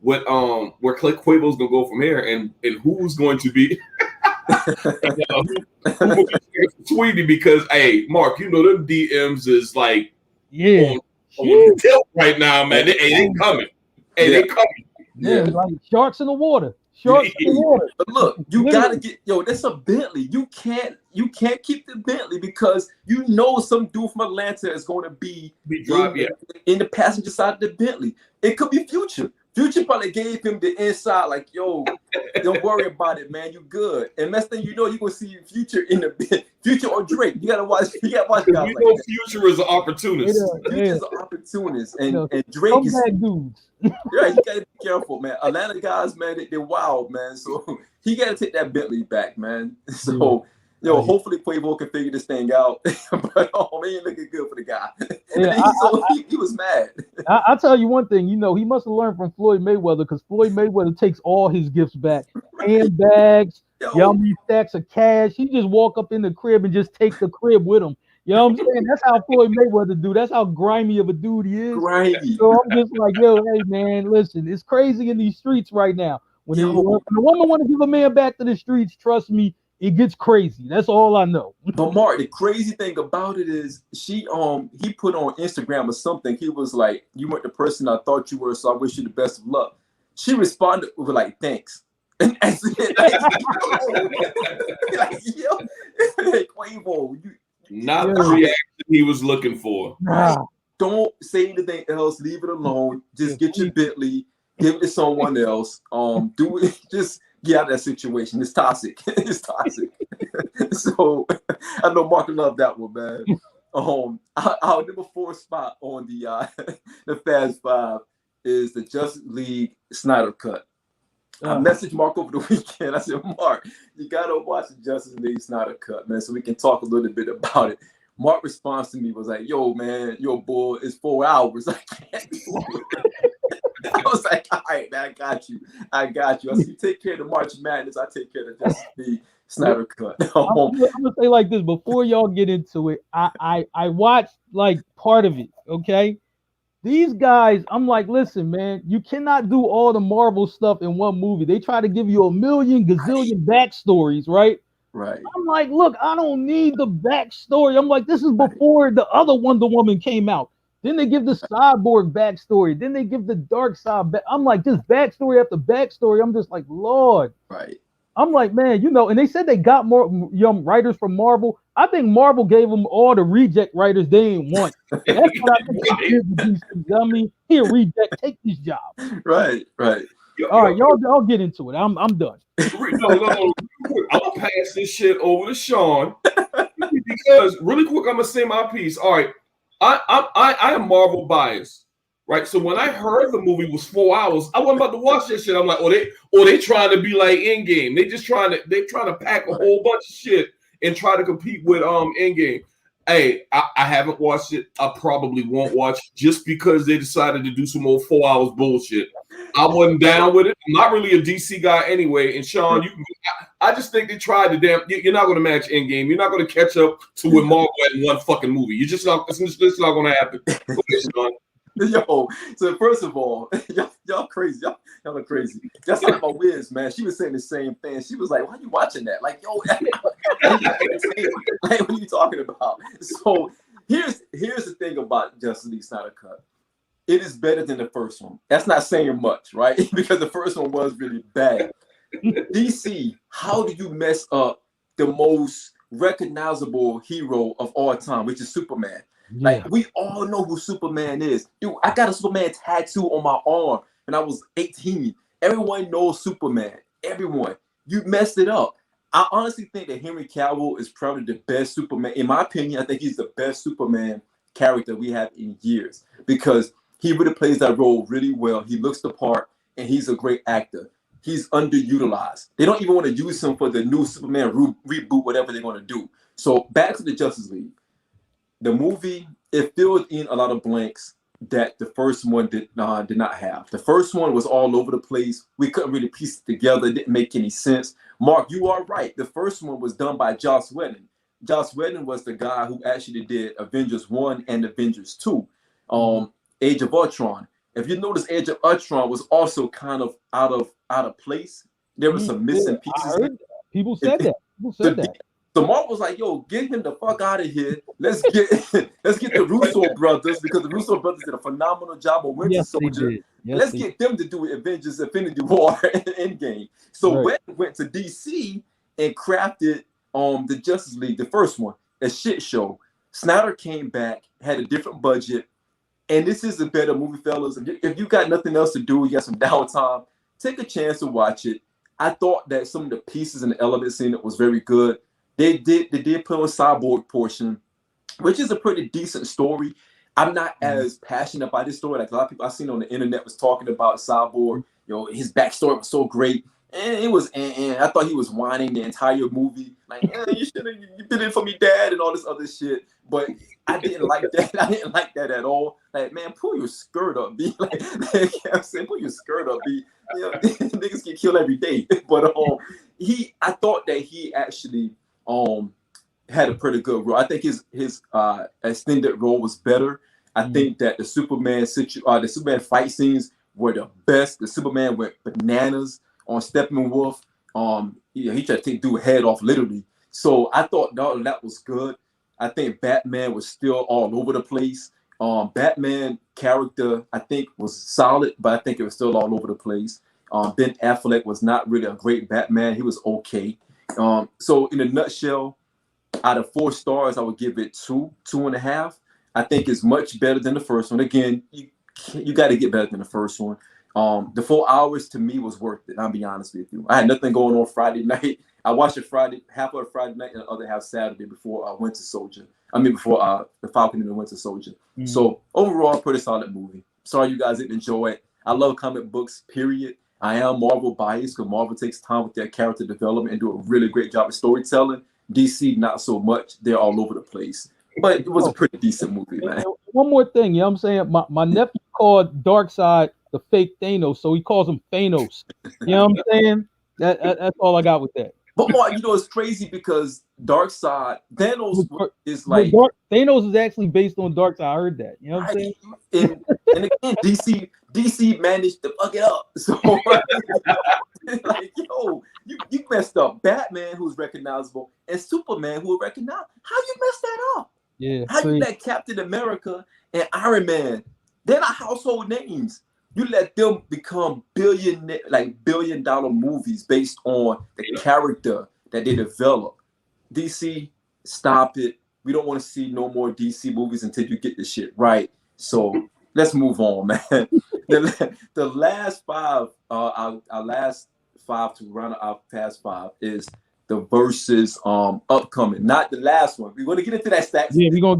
Quavo's gonna go from here, and who's going to be Tweety, because hey, Mark, them DMs is like on tilt right now, man. They coming. Hey, they coming. Yeah, like sharks in the water. Sharks in the water. But look, you gotta get that's a Bentley. You can't keep the Bentley because some dude from Atlanta is going to be in the passenger side of the Bentley. It could be Future. Future probably gave him the inside, like, "Yo, don't worry about it, man. You good." And next thing you know, you're gonna see Future in the Future or Drake. You gotta watch guys like that. Future is an opportunist. Future's an opportunist, and Drake is dudes. Yeah, you gotta be careful, man. Atlanta guys, man, they're wild, man. So he gotta take that Bentley back, man. So hopefully Quavo can figure this thing out. But he ain't looking good for the guy. Yeah, he was mad. I'll tell you one thing, he must have learned from Floyd Mayweather, because Floyd Mayweather takes all his gifts back. Handbags, many stacks of cash. He just walk up in the crib and just take the crib with him. You know what I'm saying? That's how Floyd Mayweather do. That's how grimy of a dude he is. Grimy. So I'm just like, hey man, listen, it's crazy in these streets right now. When a woman want to give a man back to the streets, trust me, it gets crazy. That's all I know. But Mark, the crazy thing about it is he put on Instagram or something. He was like, "You weren't the person I thought you were, so I wish you the best of luck." She responded with like, "Thanks." And that's it. Hey, Quavo, not the reaction he was looking for. Right. Don't say anything else. Leave it alone. Just get your Bentley. Give it to someone else. Do it. Just get out of that situation. It's toxic. It's toxic. So I know Mark loved that one, man. Our number 4 spot on the Fast Five is the Justice League Snyder Cut. I messaged Mark over the weekend. I said, "Mark, you gotta watch the Justice League Snyder Cut, man, so we can talk a little bit about it." Mark response to me was like, "Yo, man, your boy is 4 hours. I can't do it." I was like, "All right, man, I got you. I said, take care of the March Madness. I take care of the Justice League Snyder Cut." I'm gonna say like this before y'all get into it. I watched like part of it. Okay. These guys, I'm like, listen, man, you cannot do all the Marvel stuff in one movie. They try to give you a million gazillion backstories, right? Right. I'm like, look, I don't need the backstory. I'm like, this is before the other Wonder Woman came out. Then they give the Cyborg backstory. Then they give the Dark Side. I'm like, just backstory after backstory. I'm just like, Lord. Right. I'm like, man, and they said they got more young writers from Marvel. I think Marvel gave them all the reject writers they didn't want. That's what I think. I mean, here, reject, take this job. Right. All right, y'all get into it. I'm done. No. I'm gonna pass this shit over to Shawn because really quick, I'm gonna say my piece. All right, I am Marvel biased. Right, so when I heard the movie was 4 hours, I wasn't about to watch that shit. I'm like, they trying to be like Endgame. They trying to pack a whole bunch of shit and try to compete with Endgame. Hey, I haven't watched it. I probably won't watch it just because they decided to do some old 4 hours bullshit. I wasn't down with it. I'm not really a DC guy anyway. And Shawn, I just think they tried to you're not going to match Endgame. You're not going to catch up to what Marvel in one fucking movie. You're just not. It's not going to happen. Okay, Shawn. Yo, so first of all, y'all crazy. Y'all are crazy. That's like my Wiz, man. She was saying the same thing. She was like, "Why are you watching that?" Like, yo, like, what are you talking about? So here's the thing about Justice League Snyder Cut. It is better than the first one. That's not saying much, right? Because the first one was really bad. DC, how do you mess up the most recognizable hero of all time, which is Superman. Yeah. Like, we all know who Superman is. Dude, I got a Superman tattoo on my arm when I was 18. Everyone knows Superman. Everyone. You messed it up. I honestly think that Henry Cavill is probably the best Superman. In my opinion, I think he's the best Superman character we have in years, because he really plays that role really well. He looks the part, and he's a great actor. He's underutilized. They don't even want to use him for the new Superman reboot, whatever they're going to do. So back to the Justice League. The movie, it filled in a lot of blanks that the first one did not have. The first one was all over the place. We couldn't really piece it together. It didn't make any sense. Mark, you are right. The first one was done by Joss Whedon. Joss Whedon was the guy who actually did Avengers 1 and Avengers 2. Age of Ultron. If you notice, Age of Ultron was also kind of out of place. There were some missing pieces. People said that. So Mark was like, "Yo, get him the fuck out of here. Let's get the Russo brothers, because the Russo brothers did a phenomenal job on Winter Soldier. Let's get them to do Avengers Infinity War and Endgame." So Whedon went to DC and crafted the Justice League, the first one, a shit show. Snyder came back, had a different budget, and this is a better movie, fellas. If you got nothing else to do, you got some downtime, take a chance to watch it. I thought that some of the pieces and the elements in it was very good. They did put on a Cyborg portion, which is a pretty decent story. I'm not as passionate about this story. Like a lot of people I've seen on the internet was talking about Cyborg. You know, his backstory was so great. And it was, and I thought he was whining the entire movie. Like, you did it for me, Dad, and all this other shit. But I didn't like that. I didn't like that at all. Like, man, pull your skirt up, B. Like, I'm saying, pull your skirt up, B. You know, niggas get killed every day. But I thought that he actually had a pretty good role. I think his extended role was better. I think that the Superman fight scenes were the best. The Superman went bananas on Steppenwolf. He tried to take dude's head off literally. So I thought that was good. I think Batman was still all over the place. Batman character, I think, was solid, but I think it was still all over the place. Ben Affleck was not really a great Batman. He was okay. So in a nutshell, out of 4 stars, I would give it 2.5. I think it's much better than the first one. Again, you got to get better than the first one. The 4 hours to me was worth it. I'll be honest with you. I had nothing going on Friday night. I watched it half of Friday night and the other half Saturday before Winter Soldier. Before the Falcon and the Winter Soldier. So overall, pretty solid movie. Sorry you guys didn't enjoy it. I love comic books, period. I am Marvel biased because Marvel takes time with their character development and do a really great job of storytelling. DC, not so much. They're all over the place. But it was a pretty decent movie, man. One more thing, you know what I'm saying? My nephew called Darkseid the fake Thanos, so he calls him Thanos. You know what I'm saying? That's all I got with that. But Mark, it's crazy because Darkseid, Thanos is like... Thanos is actually based on Darkseid. I heard that. You know what I'm saying? And again, DC managed to fuck it up. So, like, yo, you messed up Batman, who's recognizable, and Superman, who are recognizable. How you messed that up? Yeah. How you let Captain America and Iron Man, they're not household names. You let them become billion-dollar movies based on the character that they develop. DC, stop it. We don't want to see no more DC movies until you get this shit right. So let's move on, man. The last 5, our last 5 to round out past 5 is the versus upcoming, not the last one. We're going to get into that stats. Yeah, we're going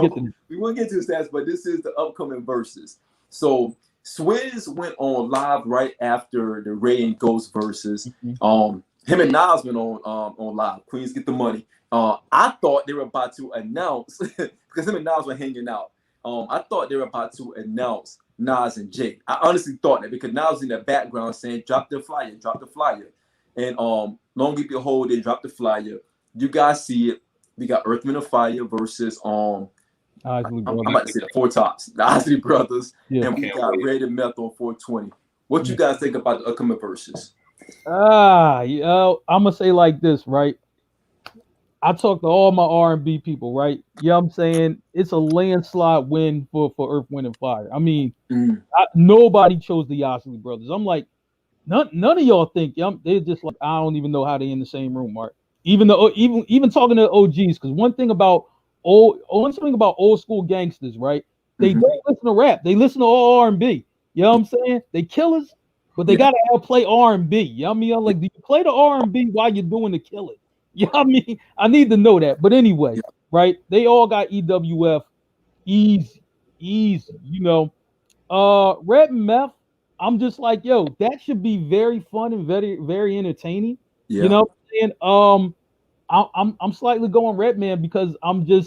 to get to the stats, but this is the upcoming versus. So Swizz went on live right after the Ray and Ghost versus. Him and Nas went on live. Queens get the money. I thought they were about to announce because him and Nas were hanging out. I thought they were about to announce Nas and Jay. I honestly thought that because Nas was in the background saying, "Drop the flyer, drop the flyer." And long and behold, they dropped the flyer. You guys see it. We got Earth, Wind, and Fire versus I'm about to say the 4 Tops, the Isley Brothers, and we got Red and Meth on 420. What you guys think about the upcoming verses? I'm gonna say like this, right? I talked to all my R&B people, right? Yeah, I'm saying it's a landslide win for Earth, Wind, and Fire. I mean, nobody chose the Isley Brothers. I'm like, none of y'all think they're just like, I don't even know how they in the same room, Mark. Even talking to OGs, because one thing about old school gangsters, right? They don't listen to rap. They listen to all R&B. You know what I'm saying? They killers, but they gotta play R&B. You know what I mean? I'm like, do you play the R&B while you're doing the killing? You know what I mean? I need to know that. But anyway, right? They all got EWF, easy, you know. Red and Meth, I'm just like, yo, that should be very fun and very, very entertaining. You know what I'm saying? I'm slightly going Redman because I'm a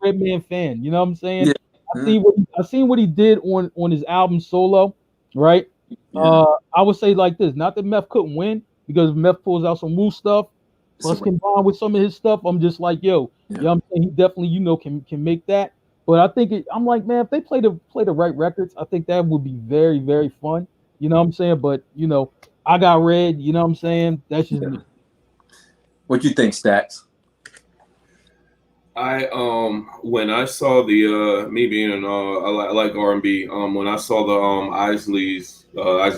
Redman fan. You know what I'm saying? I seen what he did on his album Solo, right? I would say like this, not that Meth couldn't win because Meth pulls out some Wu stuff, plus combined with some of his stuff, I'm just like, yo, you know what I'm saying? He definitely, can make that. But I think I'm like, man, if they play the right records, I think that would be very, very fun. You know what I'm saying? But I got Red, you know what I'm saying? That's just me. What you think, Stacks? When I saw the me being I like R&B. When I saw the Isley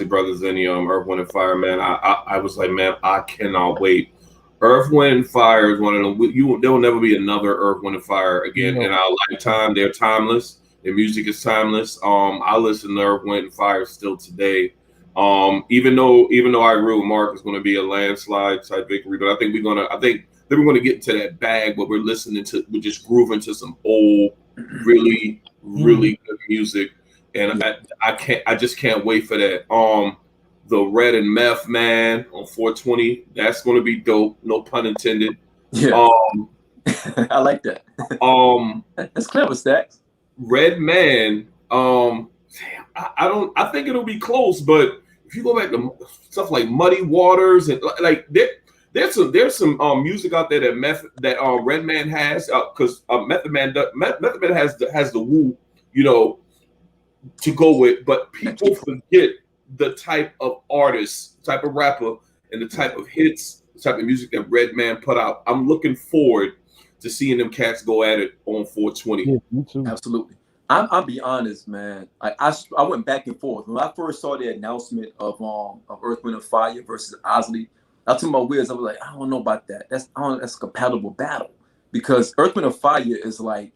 Brothers and the Earth, Wind and Fire, man, I was like, man, I cannot wait. Earth, Wind and Fire is one of them. There will never be another Earth, Wind and Fire again in our lifetime. They're timeless. Their music is timeless. I listen to Earth, Wind and Fire still today. Even though I agree with Marc, it's going to be a landslide type victory, but I think we're going to get into that bag where we're just grooving to some old, really, really good music, and I just can't wait for that. The Red and Meth, man, on 420, that's going to be dope. No pun intended. Yeah, I like that. That's clever, Stacks. Red Man, I think it'll be close, but if you go back to stuff like Muddy Waters and like there's some music out there that Redman has, because Method Man has the Wu, to go with, but people forget the type of artist, type of rapper, and the type of hits, the type of music that Redman put out. I'm looking forward to seeing them cats go at it on 420. Yeah, me too. Absolutely. I'll be honest, man. I went back and forth when I first saw the announcement of Earth, Wind and Fire versus Isley. I took my words. I was like, I don't know about that. That's a compatible battle, because Earth, Wind and Fire is like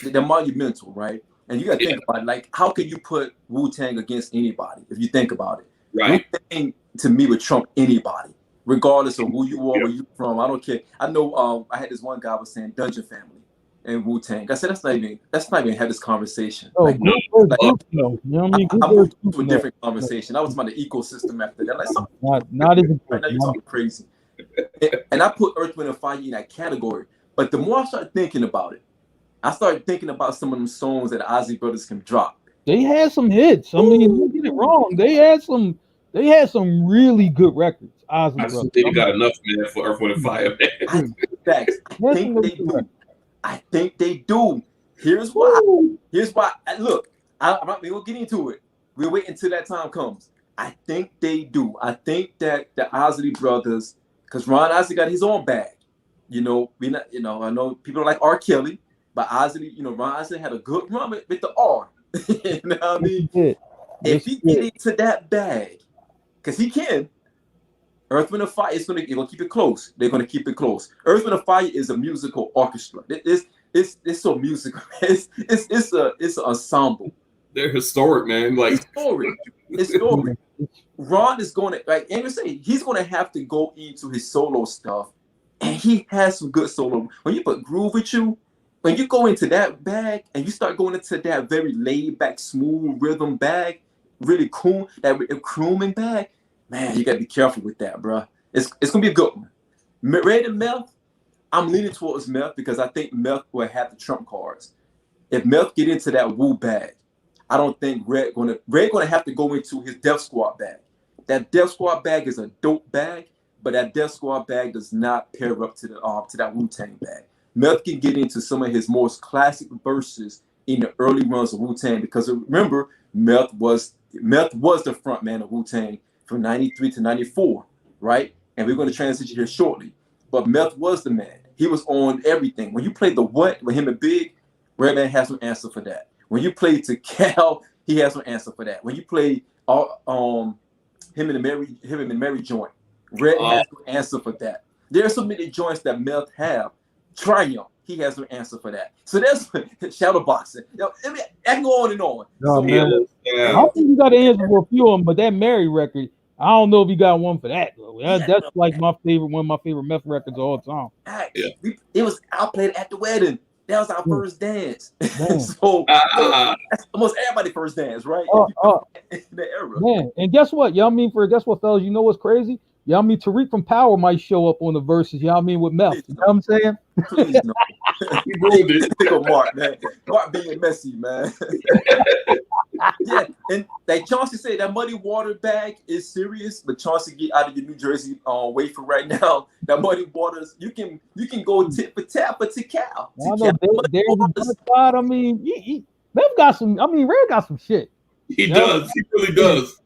they're monumental, right? And you got to think about it. Like, how can you put Wu-Tang against anybody if you think about it? Right. Wu-Tang to me would trump anybody, regardless of who you are, where you from. I don't care. I know. I had this one guy was saying Dungeon Family and Wu-Tang. I said that's not even had this conversation. Oh, like, no. You know what I mean? I moved to a different conversation. I was about the ecosystem after that. Like, not even right now you're talking crazy. And I put Earth, Wind and Fire in that category. But the more I started thinking about it, I started thinking about some of them songs that the Isley Brothers can drop. They had some hits. I mean, don't get it wrong. They had some really good records. Isley Brothers. They got enough, man, for Earth, Wind and Fire, man. I think they do. Here's why. Look, we'll get into it. We'll wait until that time comes. I think they do. I think that the Isley Brothers, because Ron Isley got his own bag. I know people like R. Kelly, but Isley, Ron Isley had a good run with the R. You know what I mean? If he get into that bag, because he can, Earth, Wind and Fire is going to keep it close. They're going to keep it close. Earth, Wind and Fire is a musical orchestra. It's so musical. It's an ensemble. They're historic, man. Like historic. Ron is going to, like Andrew said, he's going to have to go into his solo stuff, and he has some good solo. When you put Groove With You, when you go into that bag and you start going into that very laid back, smooth rhythm bag, really cool, that crooning bag, man, you got to be careful with that, bro. It's going to be a good one. Red and Meth, I'm leaning towards Meth because I think Meth will have the trump cards. If Meth get into that Wu bag, I don't think Red gonna have to go into his Def Squad bag. That Def Squad bag is a dope bag, but that Def Squad bag does not pair up to that Wu-Tang bag. Meth can get into some of his most classic verses in the early runs of Wu-Tang, because remember, Meth was the front man of Wu-Tang from 93 to 94, right? And we're going to transition here shortly. But Meth was the man. He was on everything. When you play the What with him and Big, Redman has no answer for that. When you play to Cal, he has no answer for that. When you play him and the Mary joint, Red has no answer for that. There are so many joints that Meth have. Triumph, he has no answer for that. So that's shadow boxing. I mean, I can go on and on. No, So man. I Yeah. don't think you got an answer for a few of them, but that Mary record, I don't know if you got one for that. Though. That's like my favorite, one of my favorite Meth records of all time. Yeah. It was I played at the wedding. That was our Yeah. first dance. Man. So Ah, that's almost everybody's first dance, right? In the era. Man, and guess what? Y'all mean for guess what, fellas? You know what's crazy? Y'all mean Tariq from Power might show up on the verses. Y'all mean with Meth. You know what I'm saying? Please no. he ruined it. Think of Marc, man. Marc being messy, man. Yeah, and like Chauncey said, that muddy water bag is serious. But Chauncey, get out of your New Jersey way for right now. That muddy waters, you can go tit for tat for Tikal. I know there's the side. I mean, Meth got some. I mean, Red got some shit. He does. He really does.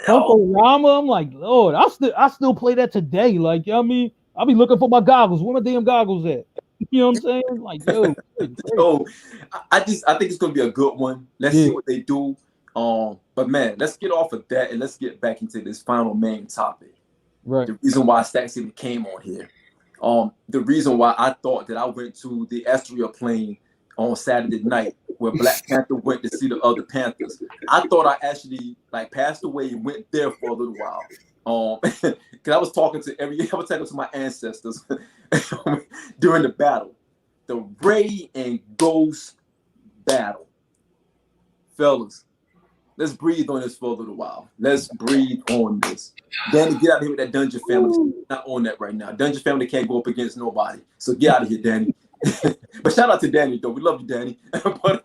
Funko Rama, I'm like, Lord, I still play that today. Like, you know what I mean, I'll be looking for my goggles. Where my damn goggles at? You know what I'm saying? Like, yo, so I think it's gonna be a good one. Let's see what they do. But man, let's get off of that and let's get back into this final main topic. Right. The reason why Stacks even came on here. The reason why I thought that I went to the Astria plane on Saturday night where Black Panther went to see the other Panthers. I thought I actually like passed away and went there for a little while. Because I was talking to my ancestors during the battle. The Ray and Ghost battle. Fellas, let's breathe on this for a little while. Let's breathe on this. Danny, get out of here with that Dungeon Family. Not on that right now. Dungeon Family can't go up against nobody. So get out of here, Danny. But shout out to Danny, though. We love you, Danny. But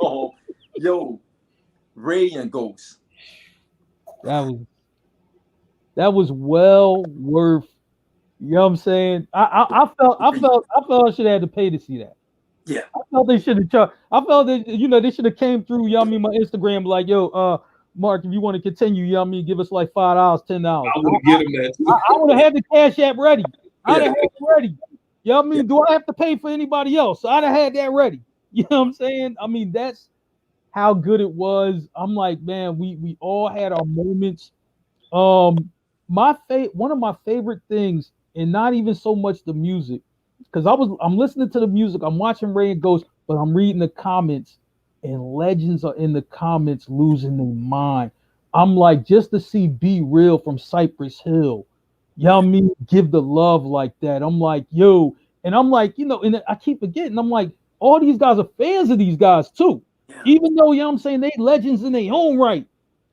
yo, Ray and Ghost. That was well worth. You know what I'm saying? I felt I should have had to pay to see that. Yeah. I felt they should have charged. I felt that they should have came through. You know what I mean? My Instagram like, yo, Mark, if you want to continue, you know what I mean, give us like $5, $10. I would have given him that too. I would have had the Cash App ready. I'd have had it ready. You know what I mean? Do I have to pay for anybody else? So I'd have had that ready. You know what I'm saying? I mean, that's how good it was. I'm like, man, we all had our moments. One of my favorite things, and not even so much the music, because I'm listening to the music, I'm watching Ray and Ghost, but I'm reading the comments, and legends are in the comments losing their mind. I'm like, just to see Be Real from Cypress Hill. You know what I mean? Give the love like that. I'm like, yo, and I'm like, and I keep forgetting, I'm like, all these guys are fans of these guys too. Yeah. Even though, you know what I'm saying, they legends in their own right.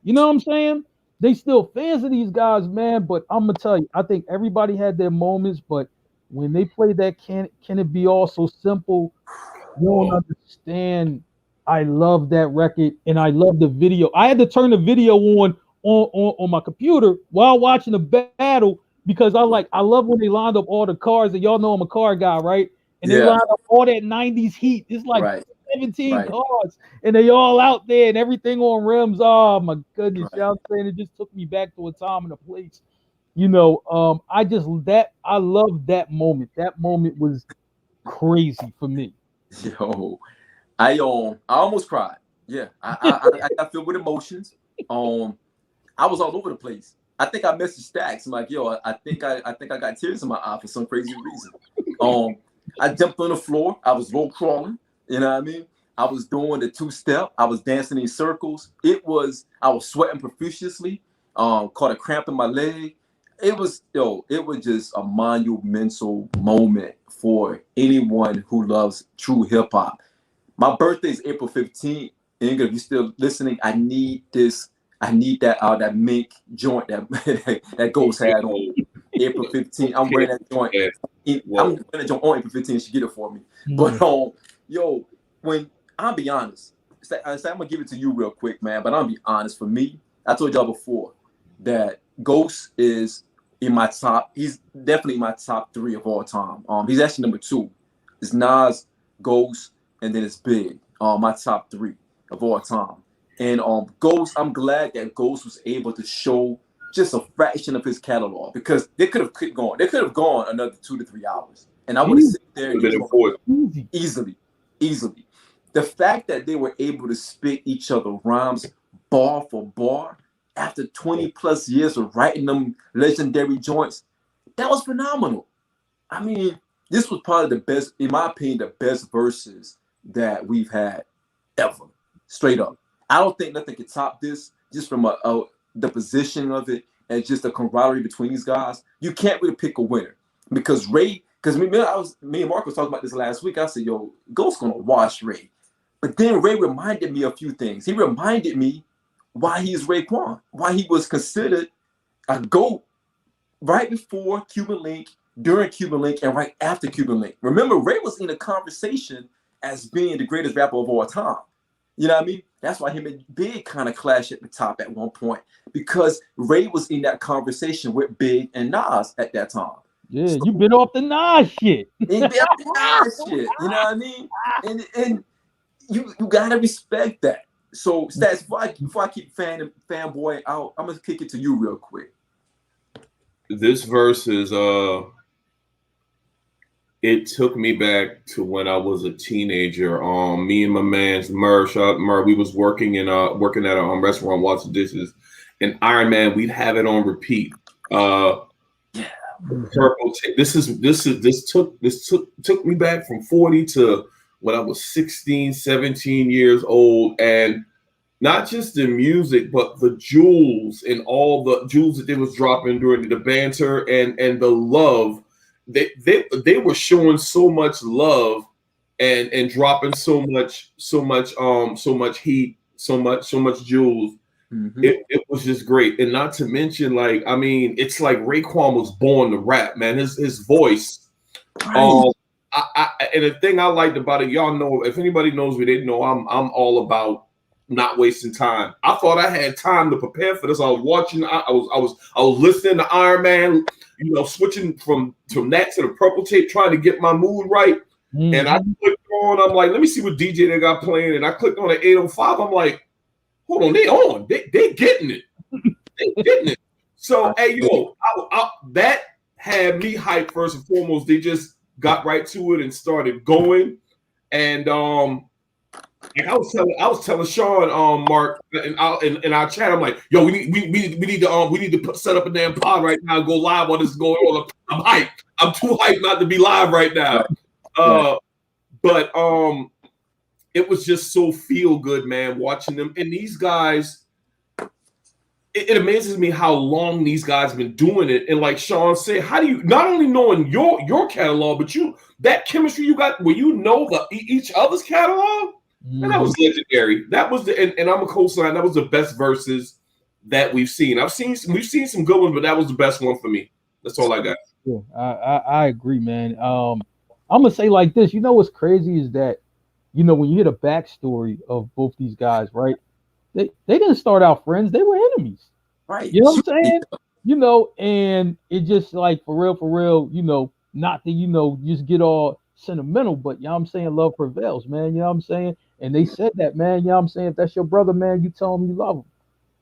You know what I'm saying? They still fans of these guys, man. But I'm gonna tell you, I think everybody had their moments, but when they play that Can It Be All So Simple, you don't understand. I love that record, and I love the video. I had to turn the video on my computer while watching the battle because I love when they lined up all the cars, and y'all know I'm a car guy, right? And they lined up all that 90s heat. It's like 17 cars, and they all out there and everything on rims. Oh my goodness, y'all saying it just took me back to a time and a place. I love that moment. That moment was crazy for me. Yo, I almost cried. Yeah, I filled with emotions. I was all over the place. I think I messaged Stacks. I'm like, yo, I think I got tears in my eye for some crazy reason. I jumped on the floor. I was low crawling. You know what I mean? I was doing the 2-step. I was dancing in circles. I was sweating profusely. Caught a cramp in my leg. It was just a monumental moment for anyone who loves true hip hop. My birthday is April 15th. Ingrid, if you're still listening, I need this. I need that mink joint that Ghost had on April 15th. I'm wearing that joint. I'm wearing that joint on April 15th. She get it for me. But yo, when I'll be honest, I'm gonna give it to you real quick, man. But I'll be honest. For me, I told y'all before that Ghost is in my top. He's definitely my top 3 of all time. He's actually number 2. It's Nas, Ghost, and then it's Big. My top 3 of all time. And Ghost, I'm glad that Ghost was able to show just a fraction of his catalog because they could have kept going. They could have gone another 2 to 3 hours, and I would have sit there and easily. The fact that they were able to spit each other rhymes bar for bar after 20 plus years of writing them legendary joints, that was phenomenal. I mean, this was probably the best, in my opinion, the best verses that we've had ever. Straight up. I don't think nothing can top this just from the position of it and just the camaraderie between these guys. You can't really pick a winner because Ray, because me and Marc was talking about this last week. I said, yo, Ghost's gonna wash Ray. But then Ray reminded me a few things. He reminded me why he's Raekwon, why he was considered a GOAT right before Cuban Link, during Cuban Link, and right after Cuban Link. Remember, Ray was in a conversation as being the greatest rapper of all time. You know what I mean? That's why him and Big kind of clashed at the top at one point, because Ray was in that conversation with Big and Nas at that time. Yeah, so, you been off the Nas shit. You know what I mean? And you gotta respect that. So Stats, before I keep fanboy out, I'm gonna kick it to you real quick. This verse is it took me back to when I was a teenager. Me and my man's Marc, we was working at a restaurant, washing dishes, and Iron Man, we'd have it on repeat. Purple Tape. This took me back from 40 to when I was 16, 17 years old, and not just the music, but the jewels and all the jewels that they was dropping during the banter and the love. They were showing so much love and dropping so much heat, so much jewels. Mm-hmm. It was just great. And not to mention, like, I mean, it's like Raekwon was born to rap, man. His voice. Right. And the thing I liked about it, y'all know, if anybody knows me, they know I'm all about not wasting time. I thought I had time to prepare for this. I was watching. I was listening to Iron Man. You know, switching from that to the Purple Tape, trying to get my mood right. Mm-hmm. And I clicked on. I'm like, let me see what DJ they got playing. And I clicked on the 805. I'm like, hold on, they on. They getting it. They getting it. So, hey, yo, that had me hyped first and foremost. They just got right to it and started going. And I was telling Shawn, Marc, in our chat, I'm like, yo, we need to set up a damn pod right now and go live while this is going on. I'm hyped. I'm too hyped not to be live right now. But it was just so feel good, man, watching them. And these guys, it amazes me how long these guys have been doing it. And like Shawn said, how do you, not only knowing your catalog, but that chemistry you got where you know each other's catalog? And that was legendary. That was and I'm a co-sign. That was the best verses that we've seen. We've seen some good ones, but that was the best one for me. That's all I got. Yeah, I agree, man. I'm gonna say like this. You know what's crazy is that, you know, when you hear the backstory of both these guys, right? They didn't start out friends. They were enemies. Right. You know what I'm saying? You know, and it just like for real, you know, not to, you know, just get all sentimental, but you know what I'm saying, love prevails, man. You know what I'm saying? And they said that, man. You know what I'm saying? If that's your brother, man, you tell him you love him.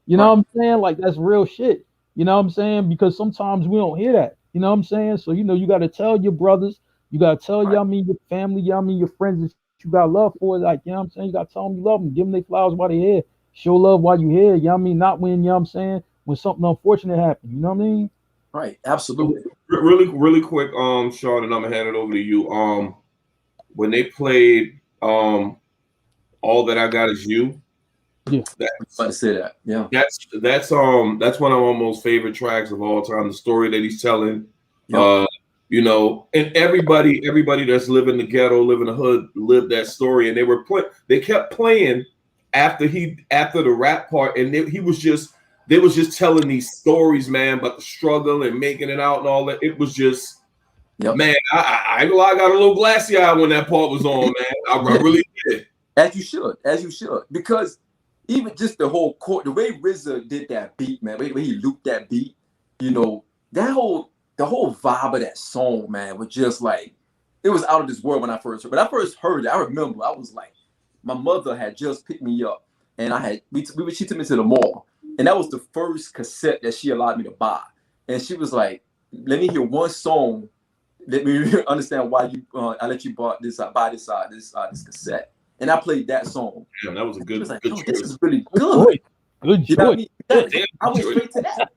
You know what I'm saying? Like, that's real shit. You know what I'm saying? Because sometimes we don't hear that. You know what I'm saying? So, you know, you got to tell your brothers. You got to tell, you know what I mean, your family, you know what I mean, your friends that you got love for. Like, you know what I'm saying? You got to tell them you love them. Give them their flowers while they're here. Show love while you're here. You know what I mean? Not when, you know what I'm saying, when something unfortunate happens. You know what I mean? Right. Absolutely. Really quick, Shawn, and I'm going to hand it over to you. When they played All That I Got Is You. Yeah, I say that. Yeah, that's one of my most favorite tracks of all time. The story that he's telling, you know, and everybody that's living the ghetto, living the hood, lived that story, and they kept playing after the rap part, and they was just telling these stories, man, about the struggle and making it out and all that. It was just, man, I got a little glassy eye when that part was on, man. I really did. As you should, because even just the whole the way RZA did that beat, man, the way he looped that beat, you know, the whole vibe of that song, man, was just like, it was out of this world when I first heard. But I first heard it, I remember I was like, my mother had just picked me up, and she took me to the mall, and that was the first cassette that she allowed me to buy, and she was like, let me hear one song, let me understand why I let you buy this cassette. And I played that song. Yeah, that was a good, like, good choice. This is really good. Good choice. You know what I mean? I went straight to that.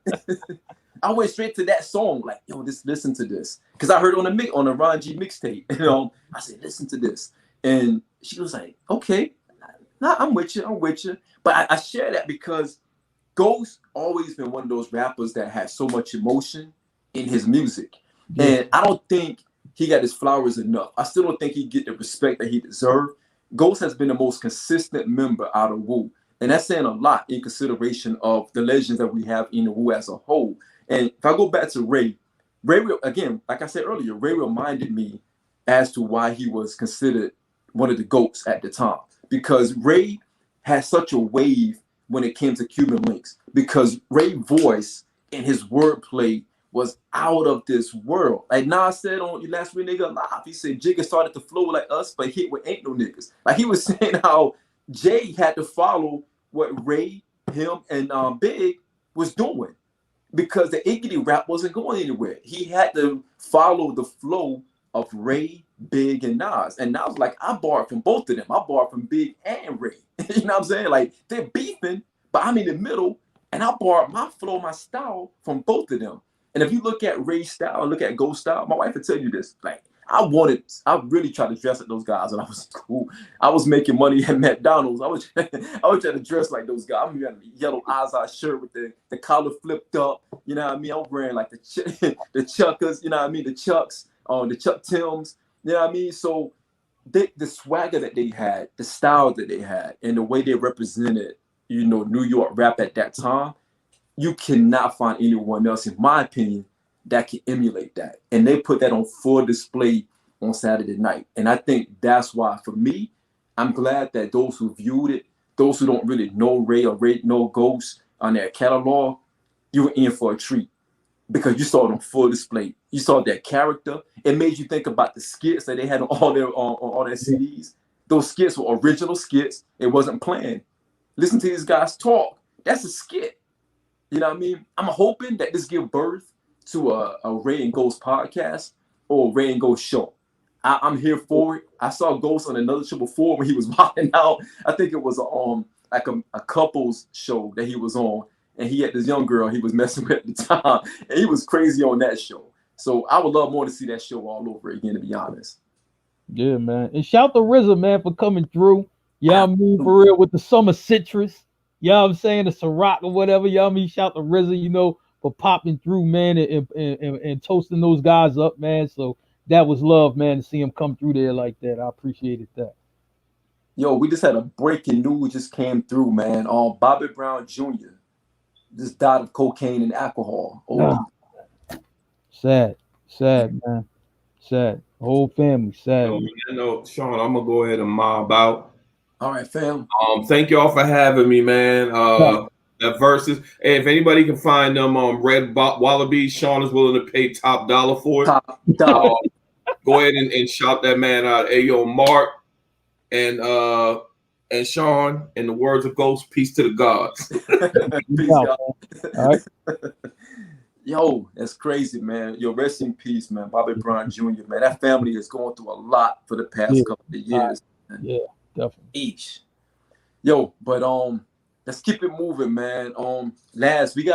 I went straight to that song, like, yo, just listen to this. Because I heard on the Ron G mixtape, I said, listen to this. And she was like, okay, nah, I'm with you. But I share that because Ghost always been one of those rappers that has so much emotion in his music. Yeah. And I don't think he got his flowers enough. I still don't think he get the respect that he deserved. Ghost has been the most consistent member out of Wu. And that's saying a lot in consideration of the legends that we have in the Wu as a whole. And if I go back to Ray, again, like I said earlier, Ray reminded me as to why he was considered one of the GOATs at the time. Because Ray had such a wave when it came to Cuban links. Because Ray's voice and his wordplay was out of this world. Like Nas said on Last Real Nigga Alive, he said Jigga started to flow like us, but hit with ain't no niggas. Like he was saying how Jay had to follow what Ray, him, and Big was doing. Because the Iggy rap wasn't going anywhere. He had to follow the flow of Ray, Big, and Nas. And Nas was like, I borrowed from both of them. I borrowed from Big and Ray. You know what I'm saying? Like, they're beefing, but I'm in the middle, and I borrowed my flow, my style from both of them. And if you look at Ray's style, look at Ghost style, my wife will tell you this. Like, I really tried to dress like those guys when I was cool. I was making money at McDonald's. I was trying to dress like those guys. I'm wearing a yellow Izod shirt with the collar flipped up. You know what I mean? I'm wearing like the Chuckers, you know what I mean? The Chucks, the Chuck Tims, you know what I mean? So the swagger that they had, the style that they had, and the way they represented, New York rap at that time, you cannot find anyone else, in my opinion, that can emulate that. And they put that on full display on Saturday night. And I think that's why, for me, I'm glad that those who viewed it, those who don't really know Ray or know Ghost on their catalog, you were in for a treat because you saw it on full display. You saw their character. It made you think about the skits that they had on all their CDs. Those skits were original skits. It wasn't planned. Listen to these guys talk. That's a skit. You know what I mean? I'm hoping that this give birth to a Ray and Ghost podcast or Ray and Ghost show. I'm here for it. I saw Ghost on another show before when he was walking out. I think it was like a couples show that he was on, and he had this young girl he was messing with at the time, and he was crazy on that show. So I would love more to see that show all over again, to be honest. Yeah, man. And shout to RZA, man, for coming through. Yeah, I mean, for real, with the summer citrus. You know what I'm saying? The Ciroc or whatever. You know what I mean? Shout to RZA, for popping through, man, and toasting those guys up, man. So that was love, man, to see him come through there like that. I appreciated that. Yo, we just had a breaking news just came through, man. Bobby Brown Jr. just died of cocaine and alcohol. Sad, man. Sad. Whole family, sad. Shawn, I'm gonna go ahead and mob out. All right, fam. Thank y'all for having me, man. That verses. Hey, if anybody can find them Red Wallaby, Shawn is willing to pay top dollar for it. Top dollar. Go ahead and shout that man out. Hey, yo, Marc and Shawn, in the words of Ghost, peace to the gods. Peace, God. All right. Yo, that's crazy, man. Yo, rest in peace, man. Bobby Brown Jr., man. That family is going through a lot for the past couple of years. Yeah, definitely. Each. Yo, but let's keep it moving, man. Laz, we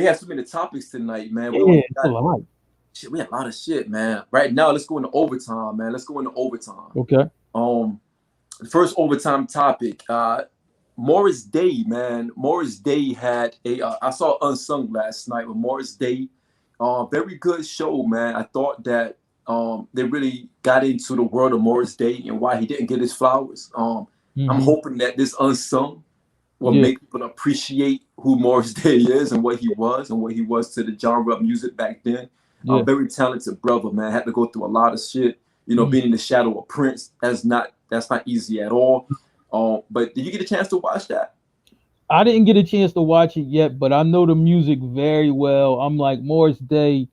have so many topics tonight, man. We had a lot of shit, man. Right now, let's go into overtime, man. Okay. The first overtime topic, Morris Day, man. Morris Day had I saw Unsung last night with Morris Day. Very good show, man. I thought that they really got into the world of Morris Day and why he didn't get his flowers. I'm hoping that this Unsung will make people appreciate who Morris Day is and what he was to the genre of music back then. Very talented brother, man. Had to go through a lot of shit. Being in the shadow of Prince, that's not easy at all. But did you get a chance to watch that? I didn't get a chance to watch it yet, but I know the music very well. I'm like, Morris Day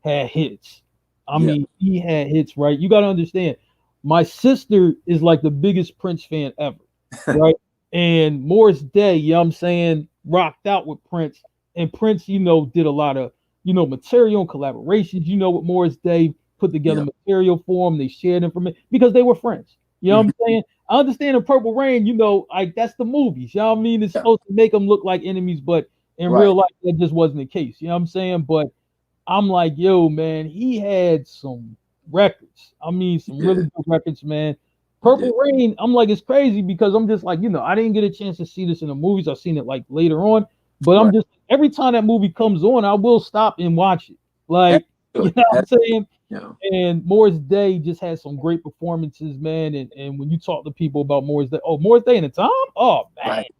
had hits. I mean, he had hits, right? You got to understand, my sister is like the biggest Prince fan ever, right? And Morris Day, you know what I'm saying, rocked out with Prince. And Prince, did a lot of, material and collaborations, with Morris Day, put together material for him. They shared information because they were friends. You know what I'm saying? I understand in Purple Rain, like that's the movies. You know what I mean? It's supposed to make them look like enemies, but In Right. real life, that just wasn't the case. You know what I'm saying? But I'm like, yo, man, he had some records. I mean, some Yeah. really good records, man. Yeah. Purple Rain, I'm like, it's crazy because I'm just like, I didn't get a chance to see this in the movies. I've seen it like later on, but I'm Right. just every time that movie comes on, I will stop and watch it. That's Like, you good. know what I'm saying? Yeah. And Morris Day just had some great performances, man. And when you talk to people about Morris Day, oh, Morris Day and the Tom, oh man, Right.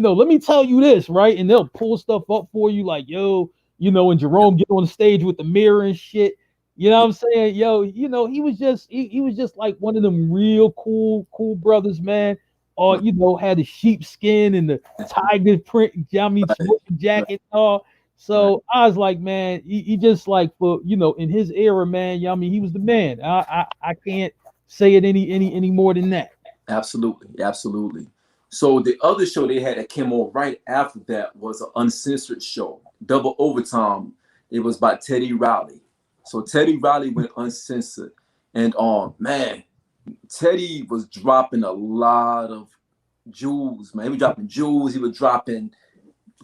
let me tell you this, right? And they'll pull stuff up for you, like, yo, and Jerome get on the stage with the mirror and shit. You know what I'm saying? Yo, he was just like one of them real cool brothers, man. Or, had the sheepskin and the tiger print, Right. smoking jacket and all. Right. So I was like, man, he just like for in his era, man. He was the man. I can't say it any more than that. Absolutely. Absolutely. So the other show they had that came on right after that was an uncensored show, Double Overtime. It was by Teddy Riley. So Teddy Riley went uncensored, and man, Teddy was dropping a lot of jewels, man. He was dropping jewels. He was dropping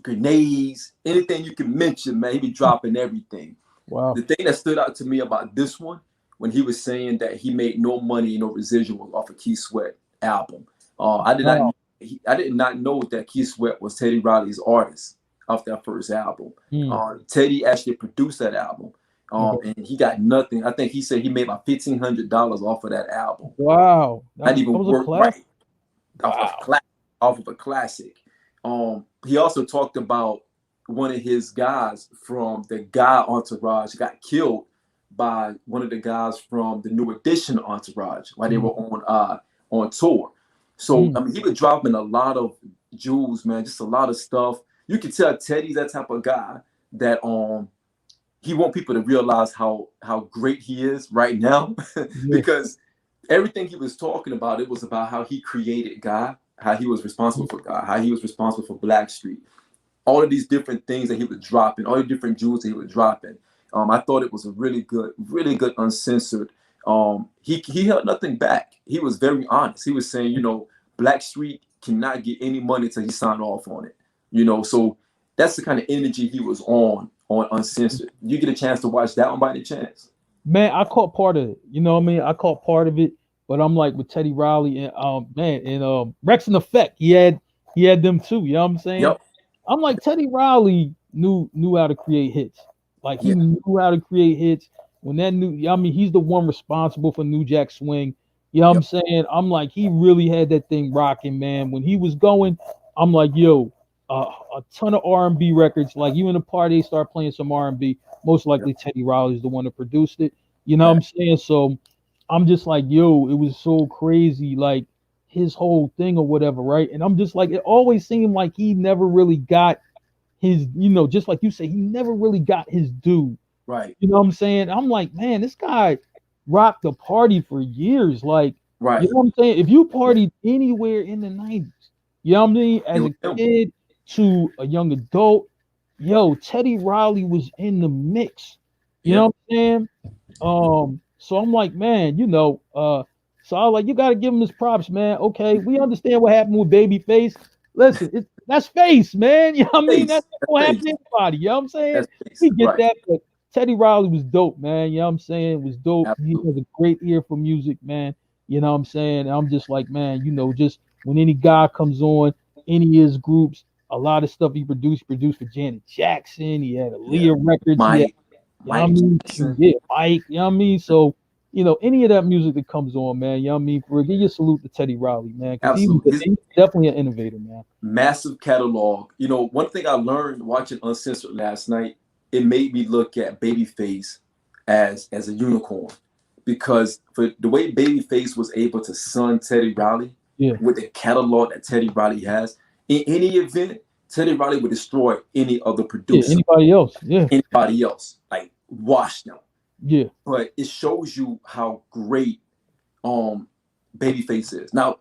grenades, anything you can mention, man. He be dropping everything. Wow. The thing that stood out to me about this one, when he was saying that he made no money, no residual off of Keith Sweat album. Wow. I did not know that Keith Sweat was Teddy Riley's artist off that first album. Teddy actually produced that album. Okay. And he got nothing. I think he said he made about $1,500 off of that album. Wow. Not even was a work class. right Wow. off of a classic. He also talked about one of his guys from the Guy Entourage got killed by one of the guys from the New Edition Entourage while they were on tour. So I mean, he was dropping a lot of jewels, man, just a lot of stuff. You can tell Teddy's that type of guy that he want people to realize how great he is right now because everything he was talking about, it was about how he created Guy, how he was responsible for Guy, how he was responsible for Blackstreet, all of these different things that he was dropping, all the different jewels that he was dropping. I thought it was a really good uncensored. He held nothing back. He was very honest. He was saying, Blackstreet cannot get any money until he signed off on it. So that's the kind of energy he was on Uncensored. You get a chance to watch that one by any chance? Man, I caught part of it. You know what I mean? I caught part of it, but I'm like with Teddy Riley and Rex and Effect. He had them too. You know what I'm saying? Yep. I'm like Teddy Riley knew how to create hits. Like he knew how to create hits. When that he's the one responsible for New Jack Swing. You know what I'm saying? I'm like he really had that thing rocking, man. When he was going, I'm like, yo, a ton of R&B records. Like you in a party, start playing some R&B. Most likely Teddy Riley is the one that produced it. You know what I'm saying? So I'm just like, yo, it was so crazy, like his whole thing or whatever, right? And I'm just like, it always seemed like he never really got his, just like you say, he never really got his due. Right. You know what I'm saying? I'm like, man, this guy rocked the party for years. Like, right. You know what I'm saying? If you partied anywhere in the 90s, you know what I mean? As a kid to a young adult, yo, Teddy Riley was in the mix. You know what I'm saying? So I'm like, man, so I was like, you got to give him his props, man. Okay, we understand what happened with Babyface. Listen, that's face, man. You know what I mean? That's what happened to anybody. You know what I'm saying? We get that, but Teddy Riley was dope, man. You know what I'm saying? It was dope. Absolutely. He has a great ear for music, man. You know what I'm saying? And I'm just like, man, just when any guy comes on any of his groups, a lot of stuff he produced for Janet Jackson. He had Aaliyah records. Mike, Mike, you know what I mean? So, any of that music that comes on, man, you know what I mean? Give you a salute to Teddy Riley, man. Because he's definitely an innovator, man. Massive catalog. One thing I learned watching Uncensored last night, it made me look at Babyface as a unicorn. Because for the way Babyface was able to son Teddy Riley with the catalog that Teddy Riley has, in any event, Teddy Riley would destroy any other producer. Anybody else. Anybody else. Like, wash them. Yeah. But it shows you how great Babyface is. Now,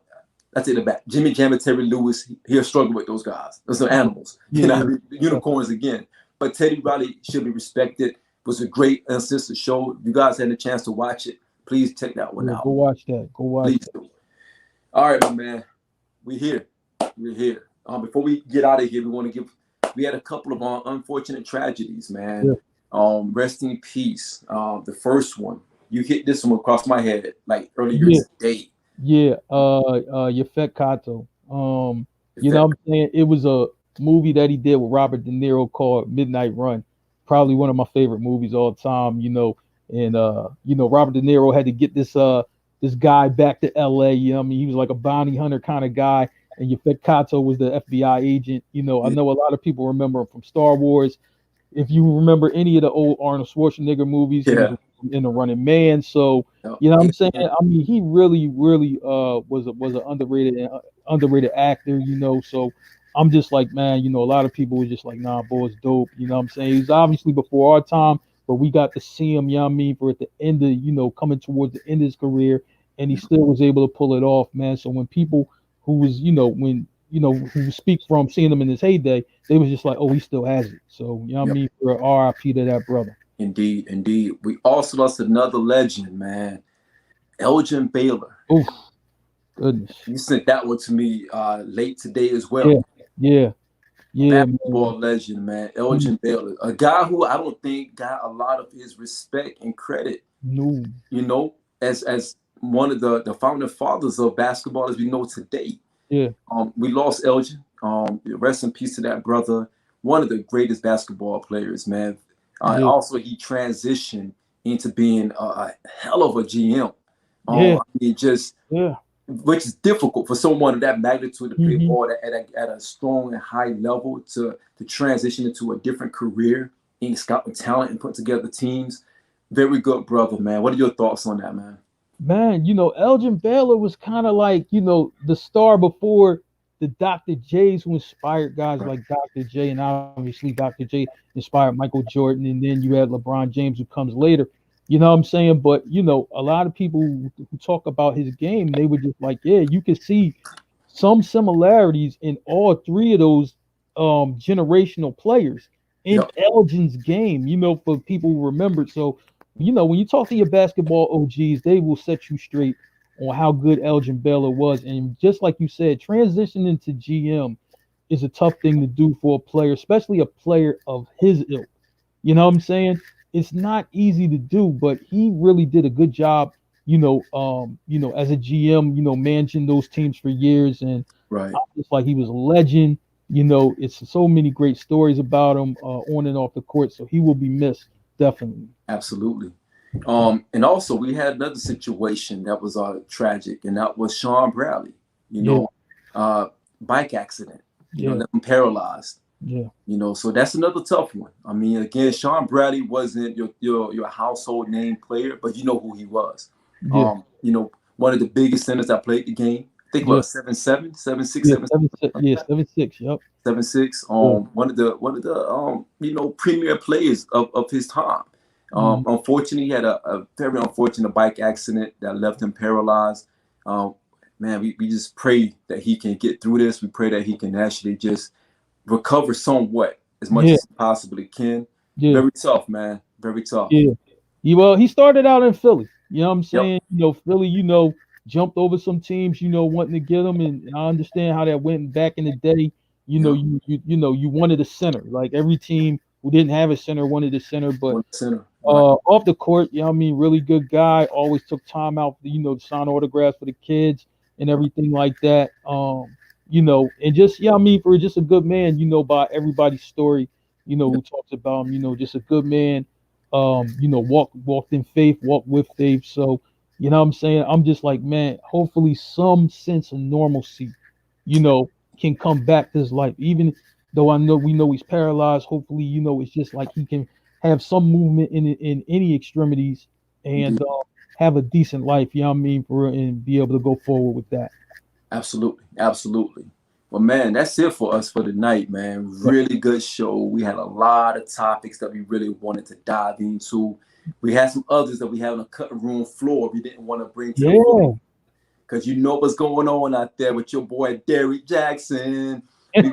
that's it back. Jimmy Jam and Terry Lewis, he'll struggle with those guys. Those are animals. Unicorns again. But Teddy Riley should be respected. It was a great Uncensored show. If you guys had a chance to watch it, please check that one out. Go watch that. Please do. All right, my man. We're here. Before we get out of here, we want to give we had a couple of unfortunate tragedies, man. Yeah. Rest in peace. The first one, you hit this one across my head like earlier Yeah. today. Yeah. Yafet Kato. Is You know that what I'm saying? It was a movie that he did with Robert De Niro called Midnight Run. Probably one of my favorite movies all time, and Robert De Niro had to get this guy back to LA, I mean, he was like a bounty hunter kind of guy, and Yafet Kato was the FBI agent. I yeah, know a lot of people remember him from Star Wars. If you remember any of the old Arnold Schwarzenegger movies, he was yeah. in The Running Man. So No, you know what I'm saying? I mean, he really, really was an underrated actor. So I'm just like, man, a lot of people were just like, nah, boy, it's dope. You know what I'm saying? He's obviously before our time, but we got to see him. You know what I mean? For at the end of coming towards the end of his career, and he still was able to pull it off, man. So when people who was who speak from seeing him in his heyday, they was just like, oh, he still has it. So you know what I yep. mean? For RIP to that brother. Indeed, indeed. We also lost another legend, man. Elgin Baylor. Oh goodness. You sent that one to me late today as Yeah, well. yeah, yeah, man. Basketball legend, man. Mm, Elgin Baylor. A guy who I don't think got a lot of his respect and credit, no. as one of the founding fathers of basketball as we know today. Yeah, We lost Elgin. Rest in peace to that brother. One of the greatest basketball players, man. yeah, Also, he transitioned into being a hell of a GM. yeah, I mean, just yeah. which is difficult for someone of that magnitude to play Hmm. ball at a strong and high level to transition into a different career in scouting talent and put together teams. Very good brother, man. What are your thoughts on that, man? Man, Elgin Baylor was kind of like, the star before the Dr. J's who inspired guys Right. like Dr. J, and obviously Dr. J inspired Michael Jordan, and then you had LeBron James who comes later. You know what I'm saying? But a lot of people who talk about his game, they were just like, yeah, you could see some similarities in all three of those generational players in Yep. Elgin's game, for people who remembered. So when you talk to your basketball OGs, they will set you straight on how good Elgin Baylor was. And just like you said, transitioning to GM is a tough thing to do for a player, especially a player of his ilk. You know what I'm saying? It's not easy to do, but he really did a good job, as a GM, managing those teams for years. And Right. I just like he was a legend. It's so many great stories about him on and off the court. So he will be missed, definitely. Absolutely. And also we had another situation that was tragic, and that was Shawn Bradley. You Yeah, know, bike accident. yeah, Left him paralyzed. yeah, So that's another tough one. I mean, again, Shawn Bradley wasn't your household name player, but you know who he was. yeah, One of the biggest centers that played the game. I think yeah, what 7'7", 7'6", yeah, 7'7", 7'6", like yeah, that. 7'6", yep. 7'6". Yeah. One of the premier players of his time. Mhm. Unfortunately, he had a very unfortunate bike accident that left him paralyzed. Um, Man, we just pray that he can get through this. We pray that he can actually just recover somewhat as much Yeah, as he possibly can. yeah, Very tough, man. Very tough. yeah. He started out in Philly. You know what I'm Yep. saying? Philly, jumped over some teams, wanting to get them, and I understand how that went back in the day. Yep. You wanted a center. Like every team who didn't have a center wanted a center, but One center. Right. off the court, you know what I mean, really good guy. Always took time out, to sign autographs for the kids and everything like that. And just yeah, I mean, for just a good man, by everybody's story, Yep. who talks about him, just a good man. Walked in faith, walked with faith. So, you know what I'm saying? I'm just like, man, hopefully some sense of normalcy, you know, can come back to his life. Even though we know he's paralyzed, hopefully, it's just like he can have some movement in any extremities and Indeed. have a decent life, you know what I mean, and be able to go forward with that. Absolutely. Absolutely. Well, man, that's it for us for tonight, man. Really good show. We had a lot of topics that we really wanted to dive into. We had some others that we had on the cutting room floor we didn't want to bring to the floor Yeah. because you know what's going on out there with your boy Derrick Jackson. We're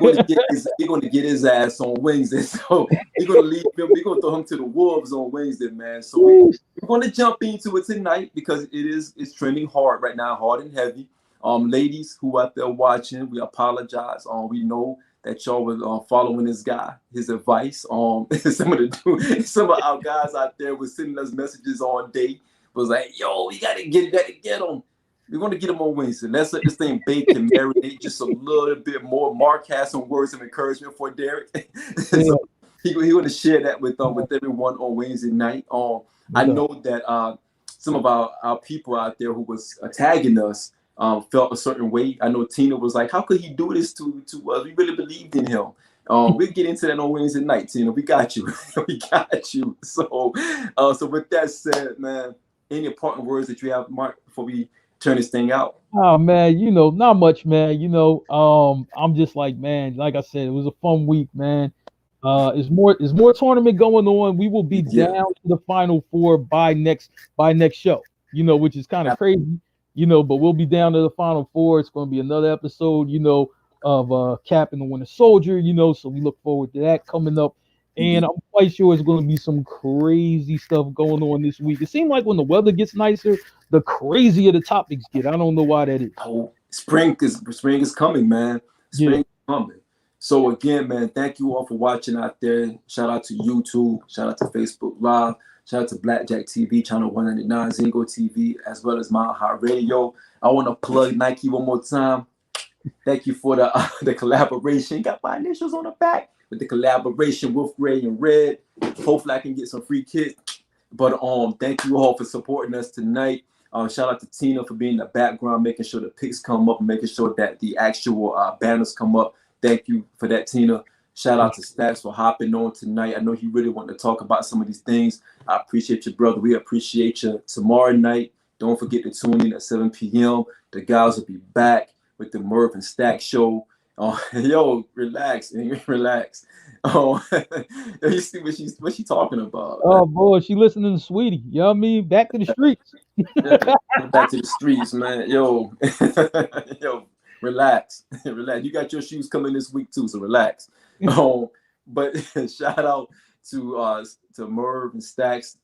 gonna get his ass on Wednesday. So we're gonna leave him. We're gonna throw him to the wolves on Wednesday, man. So we're gonna jump into it tonight because it's trending hard right now, hard and heavy. Ladies who out there watching, we apologize. We know that y'all was following this guy, his advice. Some of our guys out there was sending us messages all day. Was like, yo, you gotta get him. We want to get him on Wednesday. Let's let this thing bake and marinate just a little bit more. Mark has some words of encouragement for Derek. So he want to share that with everyone on Wednesday night. I know that some of our people out there who was tagging us felt a certain way. I know Tina was like, how could he do this to us? We really believed in him. We'll get into that on Wednesday night, Tina. We got you. We got you. So with that said, man, any important words that you have, Mark, before we turn this thing out? Oh man, not much, man. I'm just like, man, like I said, it was a fun week, man. Is more tournament going on. We will be down to the Final Four by next show, which is kind of crazy, but we'll be down to the Final Four. It's going to be another episode, of Cap and the Winter Soldier, so we look forward to that coming up. And I'm quite sure it's going to be some crazy stuff going on this week. It seems like when the weather gets nicer, the crazier the topics get. I don't know why that is. Oh, spring is coming, man. Spring is coming. So again, man, thank you all for watching out there. Shout out to YouTube. Shout out to Facebook Live. Shout out to Blackjack TV, channel 199, Zingo TV, as well as Mile High Radio. I want to plug Nike one more time. Thank you for the collaboration. Got my initials on the back with the collaboration with Gray and Red. Hopefully I can get some free kits. But thank you all for supporting us tonight. Shout out to Tina for being in the background, making sure the pics come up and making sure that the actual banners come up. Thank you for that, Tina. Shout out to Stacks for hopping on tonight. I know he really wanted to talk about some of these things. I appreciate you, brother. We appreciate you. Tomorrow night, don't forget to tune in at 7 p.m. The guys will be back with the Merv and Stack show. Yo, relax. You see what she talking about? Oh boy, she listening to Sweetie. You know what I mean? Back to the streets. Back to the streets, man. Yo, relax. You got your shoes coming this week too, so relax. But shout out to Merv and Stacks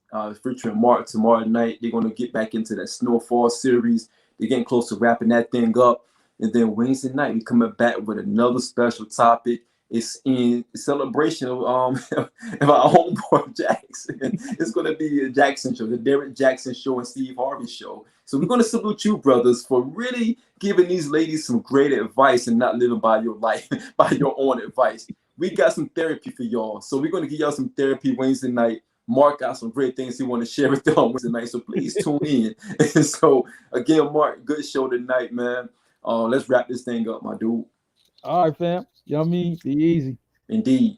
featuring Marc tomorrow night. They're gonna get back into that Snowfall series. They're getting close to wrapping that thing up. And then Wednesday night, we're coming back with another special topic. It's in celebration of our homeboy Jackson. It's going to be a Jackson show, the Derek Jackson show and Steve Harvey show. So we're going to salute you, brothers, for really giving these ladies some great advice and not living by your life, by your own advice. We got some therapy for y'all. So we're going to give y'all some therapy Wednesday night. Marc got some great things he want to share with y'all on Wednesday night. So please tune in. And so again, Marc, good show tonight, man. Let's wrap this thing up, my dude. All right, fam. You know what I mean? Be easy. Indeed.